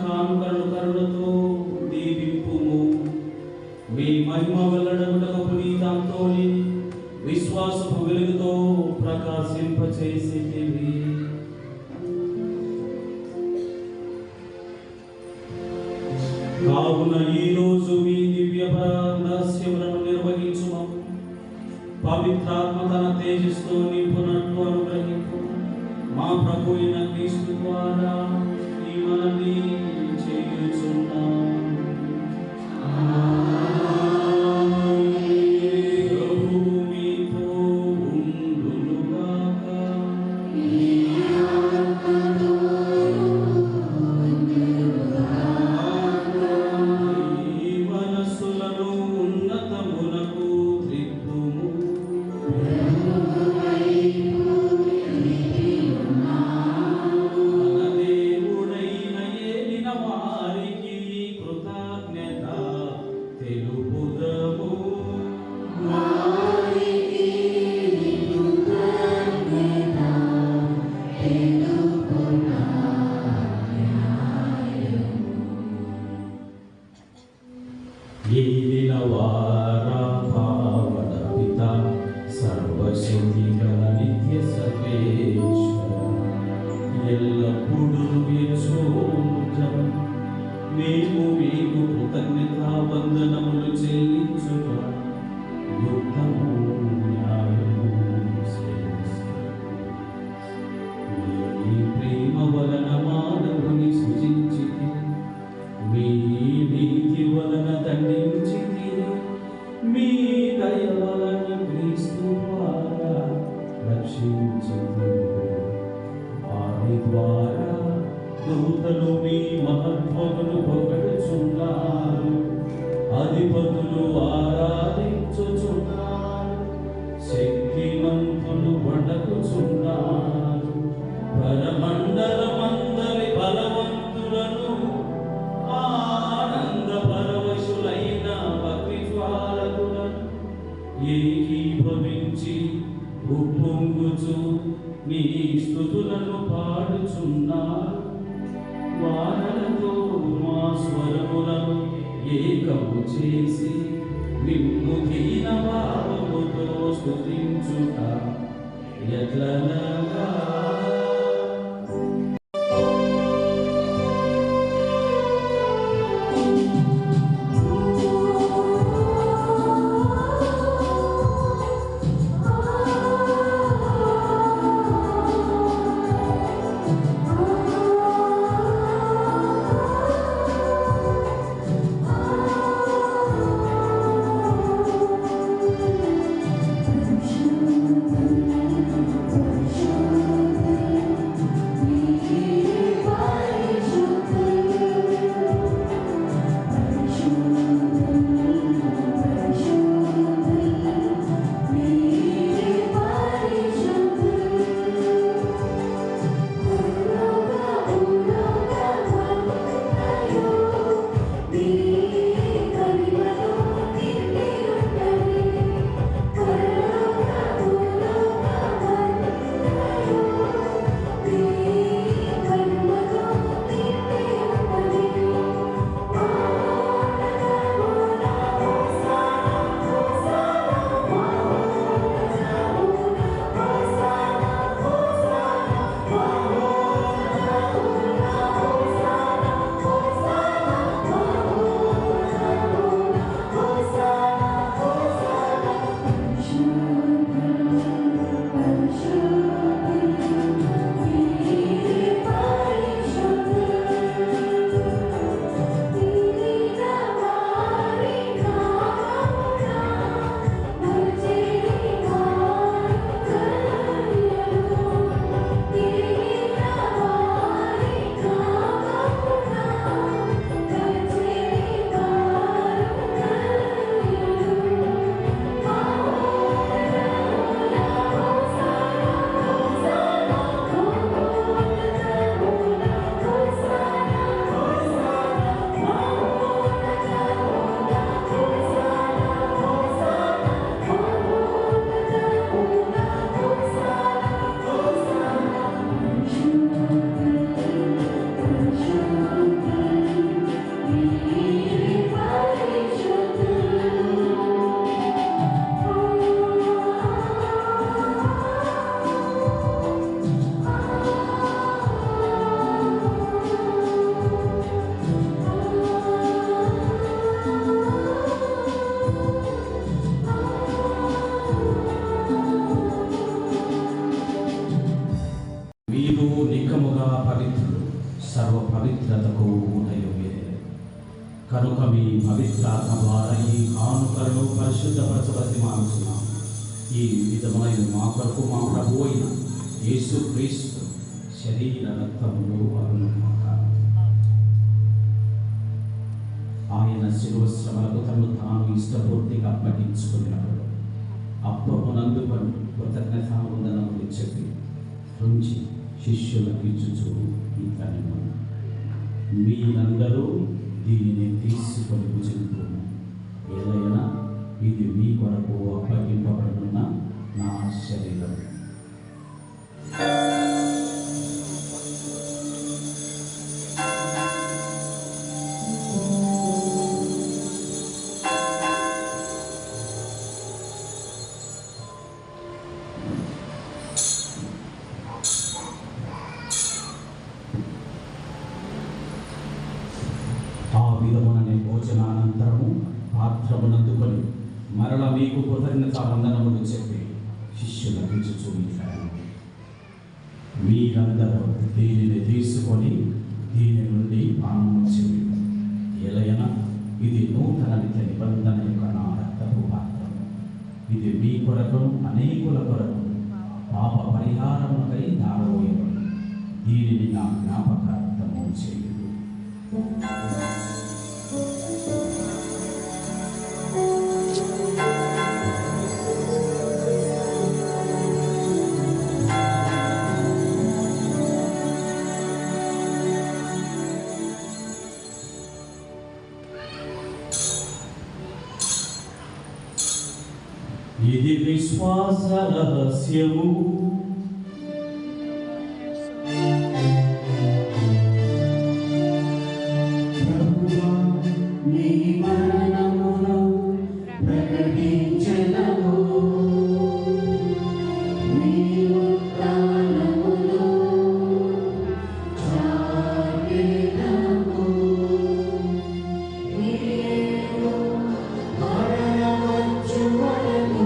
కానుకలను కరుణతో దీవింపుము. మీ మహిమ వెల్లడగుటకు పునీతాంతోని విశ్వాసపు వెలుగుతో ప్రకాశింపచేసితివి. కావున ఈ రోజు మీ దివ్య పరామర్శములను నిర్వహించుము. పవిత్రాత్మ తన తేజస్సుతో నింపునట్లు అనుగ్రహింపు. మా ప్రభు అయిన క్రీస్తు ద్వారా ఈ మనవి చేయుచున్నాము. ప్రభువు మీతో ఉండునుగాక. ఈ మనస్సులను ఉన్నతమునకు త్రిప్పుము. మన దేవుడైన ఏలిన వారికి కృతజ్ఞత తెలుపుదము. ఏలిన వారా పావన పిత సర్వశక్తి గల నిత్య సర్వేశ్వర, ఎల్లప్పుడూ యెహోవా మేము మీకు కృతజ్ఞత వందనములు చెల్లించుట యుక్తము న్యాయము శ్రేయస్కరము. మీ ప్రేమ వలన మానవుని సృజించితి, మీ నీతి వలన దండించితి, మీ దయ వలన క్రీస్తు ద్వారా రక్షించితి. వారి ద్వారా దూతలు మీ మహత్వమును పొగడుచున్నారు, అధిపతులు ఆరాధించుచున్నారు, శక్తిమంతులు వణకుచున్నారు. పరమండలమందలి బలవంతులను ఆనంద పరవశులైన భక్తి జ్వాలకులను ఏకీభవించి ఉప్పొంగుచు నీ స్తుతులను పాడుచున్నారు. వానలతో మా స్వరములను ఏకము చేసి మిమ్ము దీన భావముతో స్తుతించుట ఎట్లనగా
Thank you.
పవిత్రతకు ఉదయమే. కనుక మీ పవిత్రాత్మ ద్వారా ఈ కానుకలను పరిశుద్ధపరచబడి మానుచున్నాం. ఈ విధమైన మా కొరకు మా ప్రభు అయిన యేసుక్రీస్తు శరీర రక్తములు అరుణమాక. ఆయన శిరోశ్రమలకు తను తాను ఇష్టపూర్తిగా అప్పగించుకున్నప్పుడు అప్పమునందుకొని కృతజ్ఞత వందనములు చెప్పి ఉంచి శిష్యులకు ఇచ్చుచు ఇతను, మీరందరూ దీనిని తీసుకొని భుజింపు. ఏదైనా ఇది మీ కొరకు అప్పగింపబడుతున్న నా శరీరం. ఆ విధముననే భోజనానంతరము పాత్రమునందుకొని మరల మీకు కృతజ్ఞత వందనములు చెప్పి శిష్యులకు ఇచ్చుచు ఇట్లను, మీరందరూ దీనిని తీసుకొని దీని నుండి పానము చేయుడు. ఎలయనా ఇది నూతన నిత్య నిబంధన యొక్క నా రక్తపు పాత్రం. ఇది మీ కొరకును అనేకుల కొరకు పాప పరిహారముకై దారవేయబడు. దీనిని నా జ్ఞాపకార్థము చేయుడు. ఇది విశ్వాస రహస్యము. ప్రభువా, నీ మరణమును ప్రకటించెదము, నీ ఉత్థానమును చాటెదము. నీవు మరణవచ్చు వరకు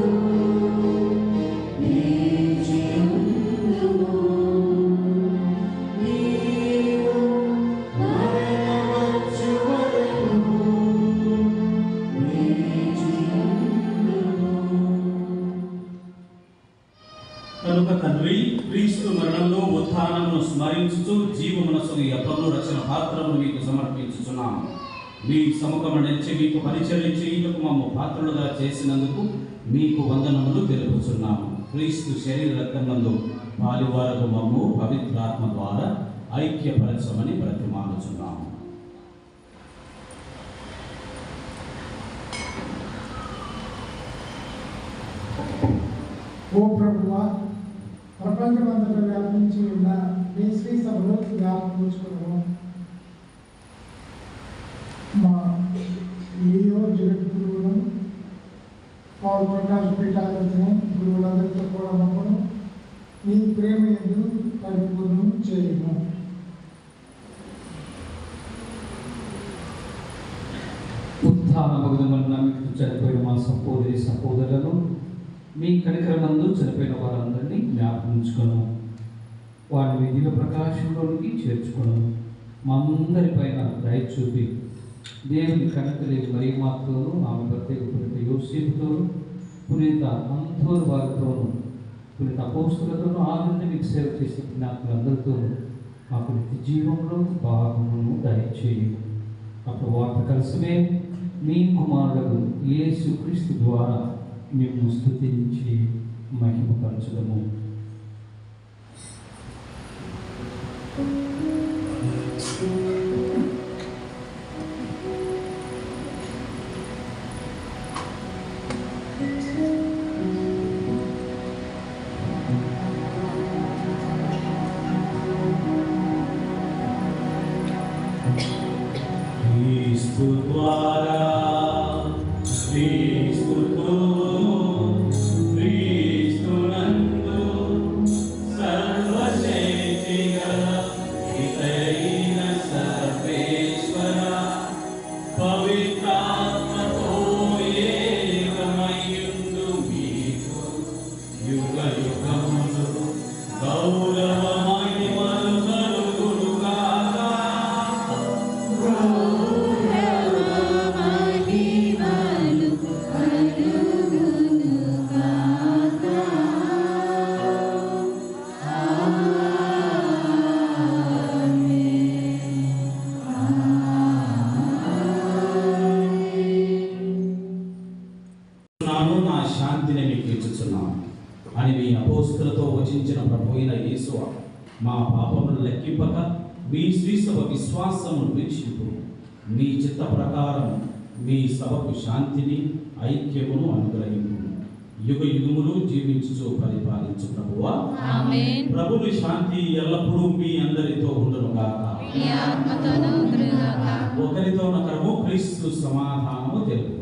నిలిచియుందుము. నీవు మరణవచ్చు వరకు నిలిచియుందుము. కనుక తండ్రి, క్రీస్తు మరణంలో ఉత్థానమును స్మరించుచు జీవమునసు ఈ అప్పమును రక్షణ పాత్రమును మీకు సమర్పించుచున్నాము. మీ సముఖము నుంచి మీకు పరిచర్య చేయుటకు మమ్ము పాత్రులుగా చేసినందుకు మీకు వందనములు తెలుపుచున్నాము. క్రీస్తు శరీర రక్తమందు పాలువారకు మమ్ము పవిత్రాత్మ ద్వారా ఐక్యపరచమని బ్రతిమాలుచున్నాము.
ఓ ప్రభువా, ప్రపంచమంతటా వ్యాపించి ఉన్న మీ శ్రీ సభలో జ్ఞాపకం మా ఏయో జగద్గురువును పౌరు ప్రకాశ్ పీఠాలను గురువులందరితో కూడా మమ్మను నీ ప్రేమ ఎందు పరిపూర్ణం చేయము.
ఉత్థాన భగవన్న మీకు చనిపోయిన మా సహోదరులను మీ కనికరమందు చనిపోయిన వారందరినీ జ్ఞాపకించుకొను. వారి విధిల ప్రకాశంలోనికి చేర్చుకొను. మా అందరిపైన దయ చూపి దేవుని కనికలే మరియు మాతోను, ఆమె ప్రత్యేక పునీత యోసేపుతోను, పునీత అంతోరు వారితోను, పునీత అపోస్తులతోనూ ఆనంద మీకు సేవ చేసే జ్ఞాపకులందరితోనూ మాకు నిత్య జీవంలో భాగమును దయచేయి. అప్పుడు వాటి కలిసిమే మీ కుమారుడు యేసుక్రీస్తు ద్వారా మేము స్తుతించి మహిమపరచుదము.
క్రీస్తు ద్వారా క్రీస్తుతో క్రీస్తునందు సర్వశక్తి గల పితైన సర్వేశ్వర పవిత్రాత్మతో ఏకమయ్యుండు మీకు యుగ యుగములు గౌరవ మహిమలు కలుగునుగాక. అపోస్తులతో వచించిన ప్రభు అయిన యేసు మా పాపములు లెక్కింపక మీ శ్రీసభ విశ్వాసమును వీక్షింపు. మీ చిత్త ప్రకారం మీ సభకు శాంతిని ఐక్యమును అనుగ్రహింపు. యుగ యుగములు జీవించుచు పరిపాలించు ప్రభువా.
ఆమేన్.
ప్రభుని శాంతి ఎల్లప్పుడూ మీ అందరితో ఉండును గాక.
మీ ఆత్మతోనూ ఉండునుగాక.
ఒకరితో ఒకరము క్రీస్తు సమాధానము తెలుపుకుందాము.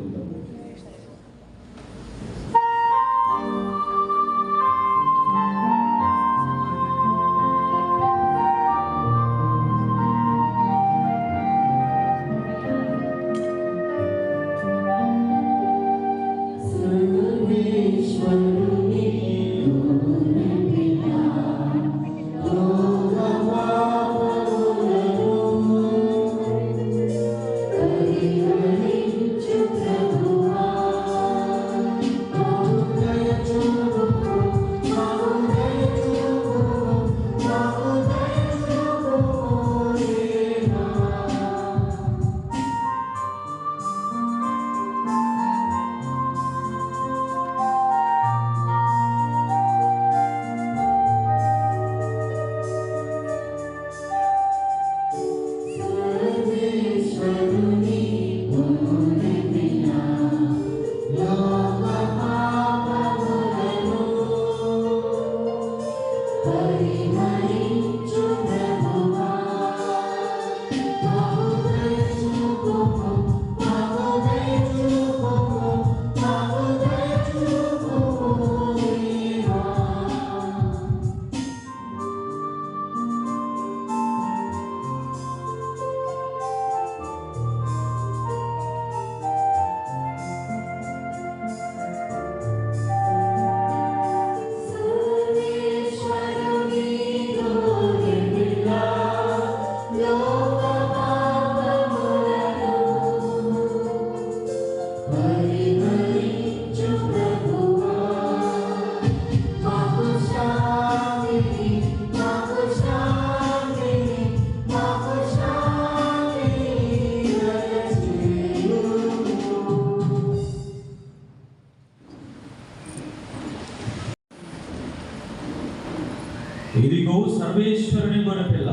ఇదిగో సర్వేశ్వరుని గొర్రెపిల్ల,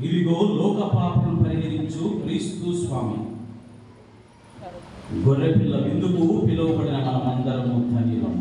ఇదిగో లోక పాపను పరిహరించు క్రీస్తు స్వామి. గొర్రెపిల్ల విందుకు పిలువబడిన మనమందరము ధన్యులము.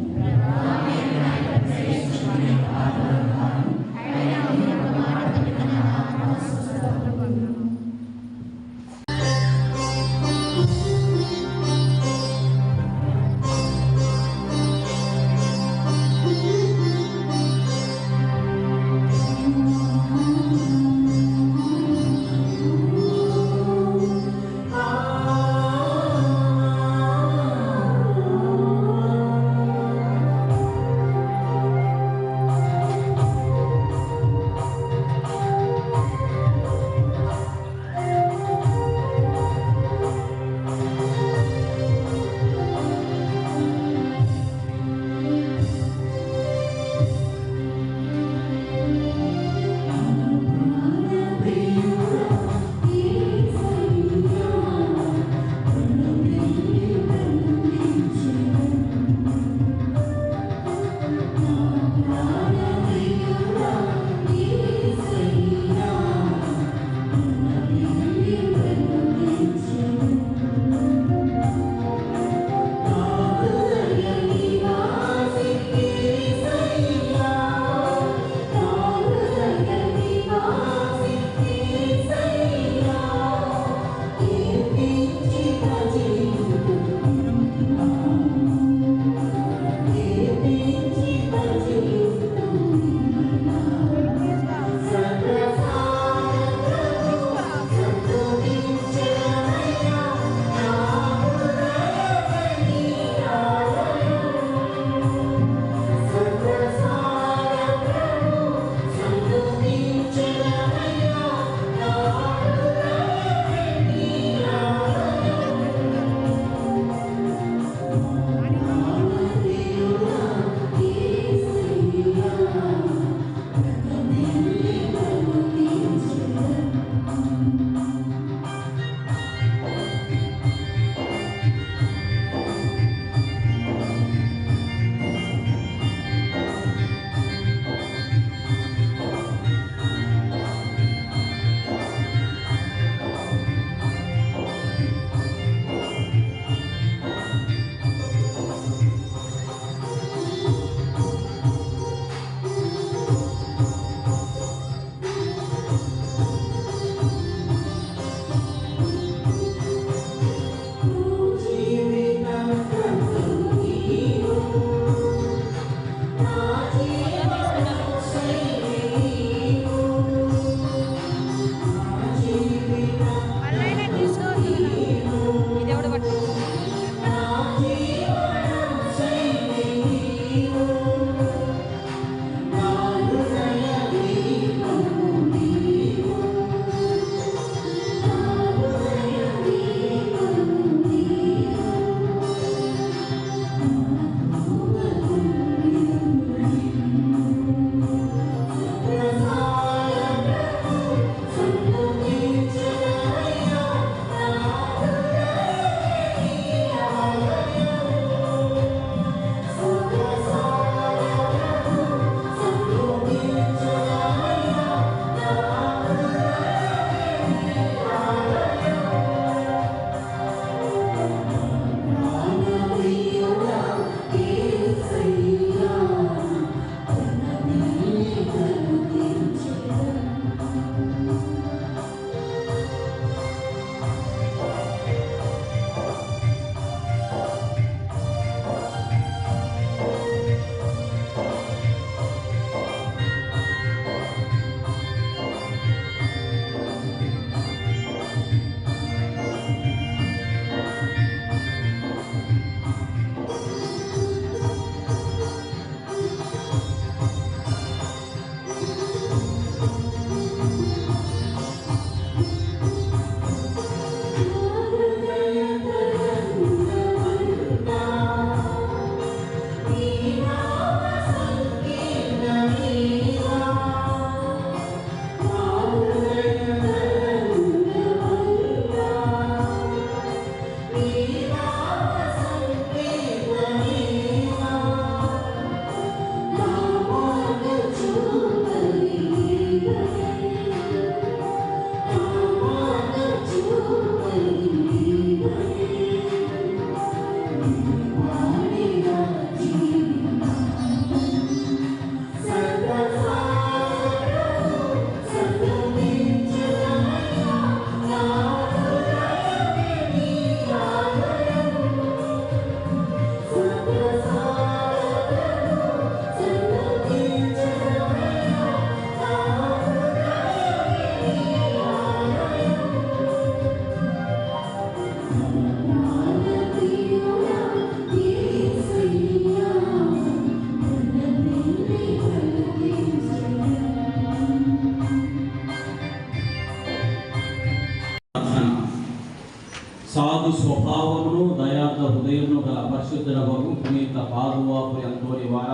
మృదు స్వభావమును దయార్థ హృదయమును గల పరిశుద్ధులకు పునీత పాదువాపురి అంతోని వార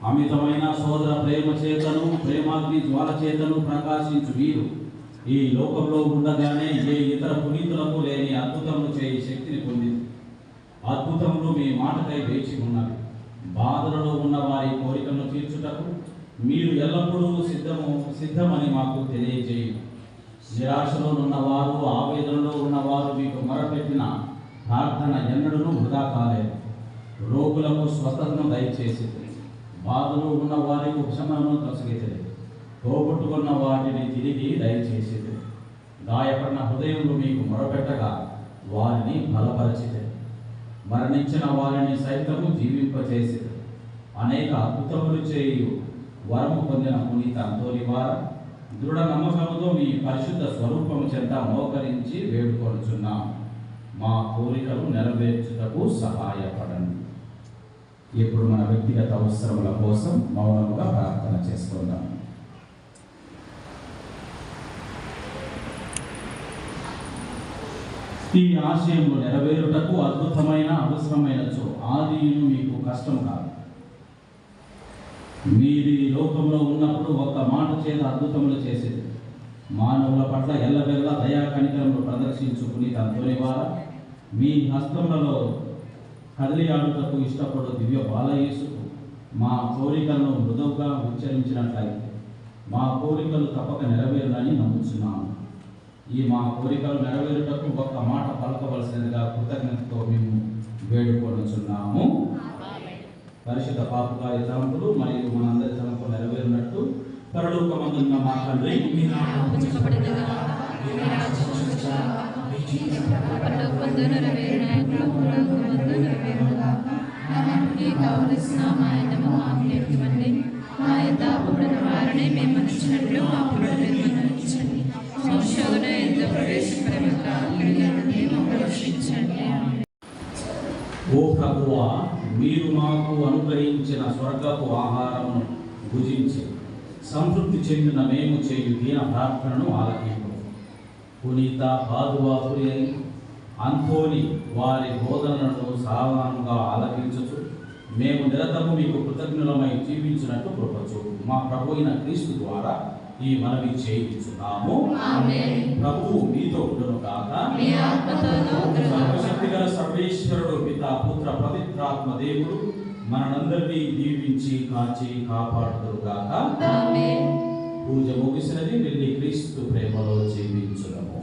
అమితమైన సోదర ప్రేమ చేతను ప్రేమాగ్ని జ్వాల చేతను ప్రకాశించు వీరు ఈ లోకంలో ఉండగానే ఏ ఇతర పునీతులకు లేని అద్భుతములు చేయి శక్తిని పొందింది. అద్భుతములు మీ మాటకై వేచి ఉన్నవి. బాధలలో ఉన్న వారి కోరికలను తీర్చుటకు మీరు ఎల్లప్పుడూ సిద్ధమని మాకు తెలియజేయండి. నిరాశలో ఉన్నవారు ఆవేదనలో ఉన్నవారు మీకు మొరపెట్టిన ప్రార్థన ఎన్నడూ వృధా కాలేదు. రోగులకు స్వస్థతను దయచేసి బాధలో ఉన్న వారికి ఉపశమనము కసిగెత్తలేదు. పోగొట్టుకున్న వాటిని తిరిగి దయచేసేది. గాయపడిన హృదయంలో మీకు మొరపెట్టగా వారిని బలపరచితే మరణించిన వారిని సైతము జీవింపచేసేది. అనేక అద్భుతములు చేయు వరము పొందిన పునీత అంతోని వారు దృఢ నమ్మకముతో మీ పరిశుద్ధ స్వరూపము చెంత మోకరించి వేడుకొనుచున్నాం. మా కోరికలు నెరవేర్చుటకు సహాయపడండి. ఇప్పుడు మన వ్యక్తిగత అవసరముల కోసం మౌనముగా ప్రార్థన చేసుకుందాం. ఈ ఆశయము నెరవేరుటకు అద్భుతమైన అవసరమైన ఆదియును మీకు కష్టం కాదు. మీరు ఈ లోకంలో ఉన్నప్పుడు ఒక్క మాట చేత అద్భుతములు చేసేది. మానవుల పట్ల ఎల్లవెల్ల దయా కనికరములు ప్రదర్శించుకుని అంతోని వారు మీ హస్తములలో కదిలి ఆడుటకు ఇష్టపడు దివ్య బాలయేసుకు మా కోరికలను మృదువుగా ఉచ్చరించినట్లయితే మా కోరికలు తప్పక నెరవేరునని నమ్ముచున్నాము. ఈ మా కోరికలు నెరవేరుటకు ఒక్క మాట పలకవలసినదిగా కృతజ్ఞతతో మేము వేడుకొనుచున్నాము. పరిశుద్ధ పాపకారి తలంపులు మరియు మనందరి తలంపులు నెరవేరినట్టు పరలోకమందున్న మా తండ్రి
కావలసిన మా యజ్ఞము మాకు నేర్పివ్వండి. మా యొద్ద అప్పుబడిన వారిని మేము మన్నించినట్లు మా అప్పులను మన్నించండి. శోధన ఎంతో ప్రవేశపడక రక్షించండి.
ఓ ప్రభువా, మీరు మాకు అనుగ్రహించిన స్వర్గపు ఆహారమును భుజించి సంతృప్తి చెందిన మేము చేయు దీన ప్రార్థనను ఆలకింపు. పునీత పాదువాపురి అంతోని వారి బోధనలను సాధారణంగా ఆలకించుచు మేము నిరతము మీకు కృతజ్ఞులమై జీవించినట్టు కృపచు మా ప్రభు అయిన క్రీస్తు ద్వారా ఈ మనవి చేయించున్నాము. ప్రభువు మీతో ఉండును గాక. సర్వశక్తిగల సర్వేశ్వరుడు పితా పుత్ర పవిత్రాత్మ దేవుడు మనందరినీ దీవించి కాచి కాపాడుదురు గాక. పూజ ముగిసినది. వెళ్ళి క్రీస్తు ప్రేమలో జీవించుదాము.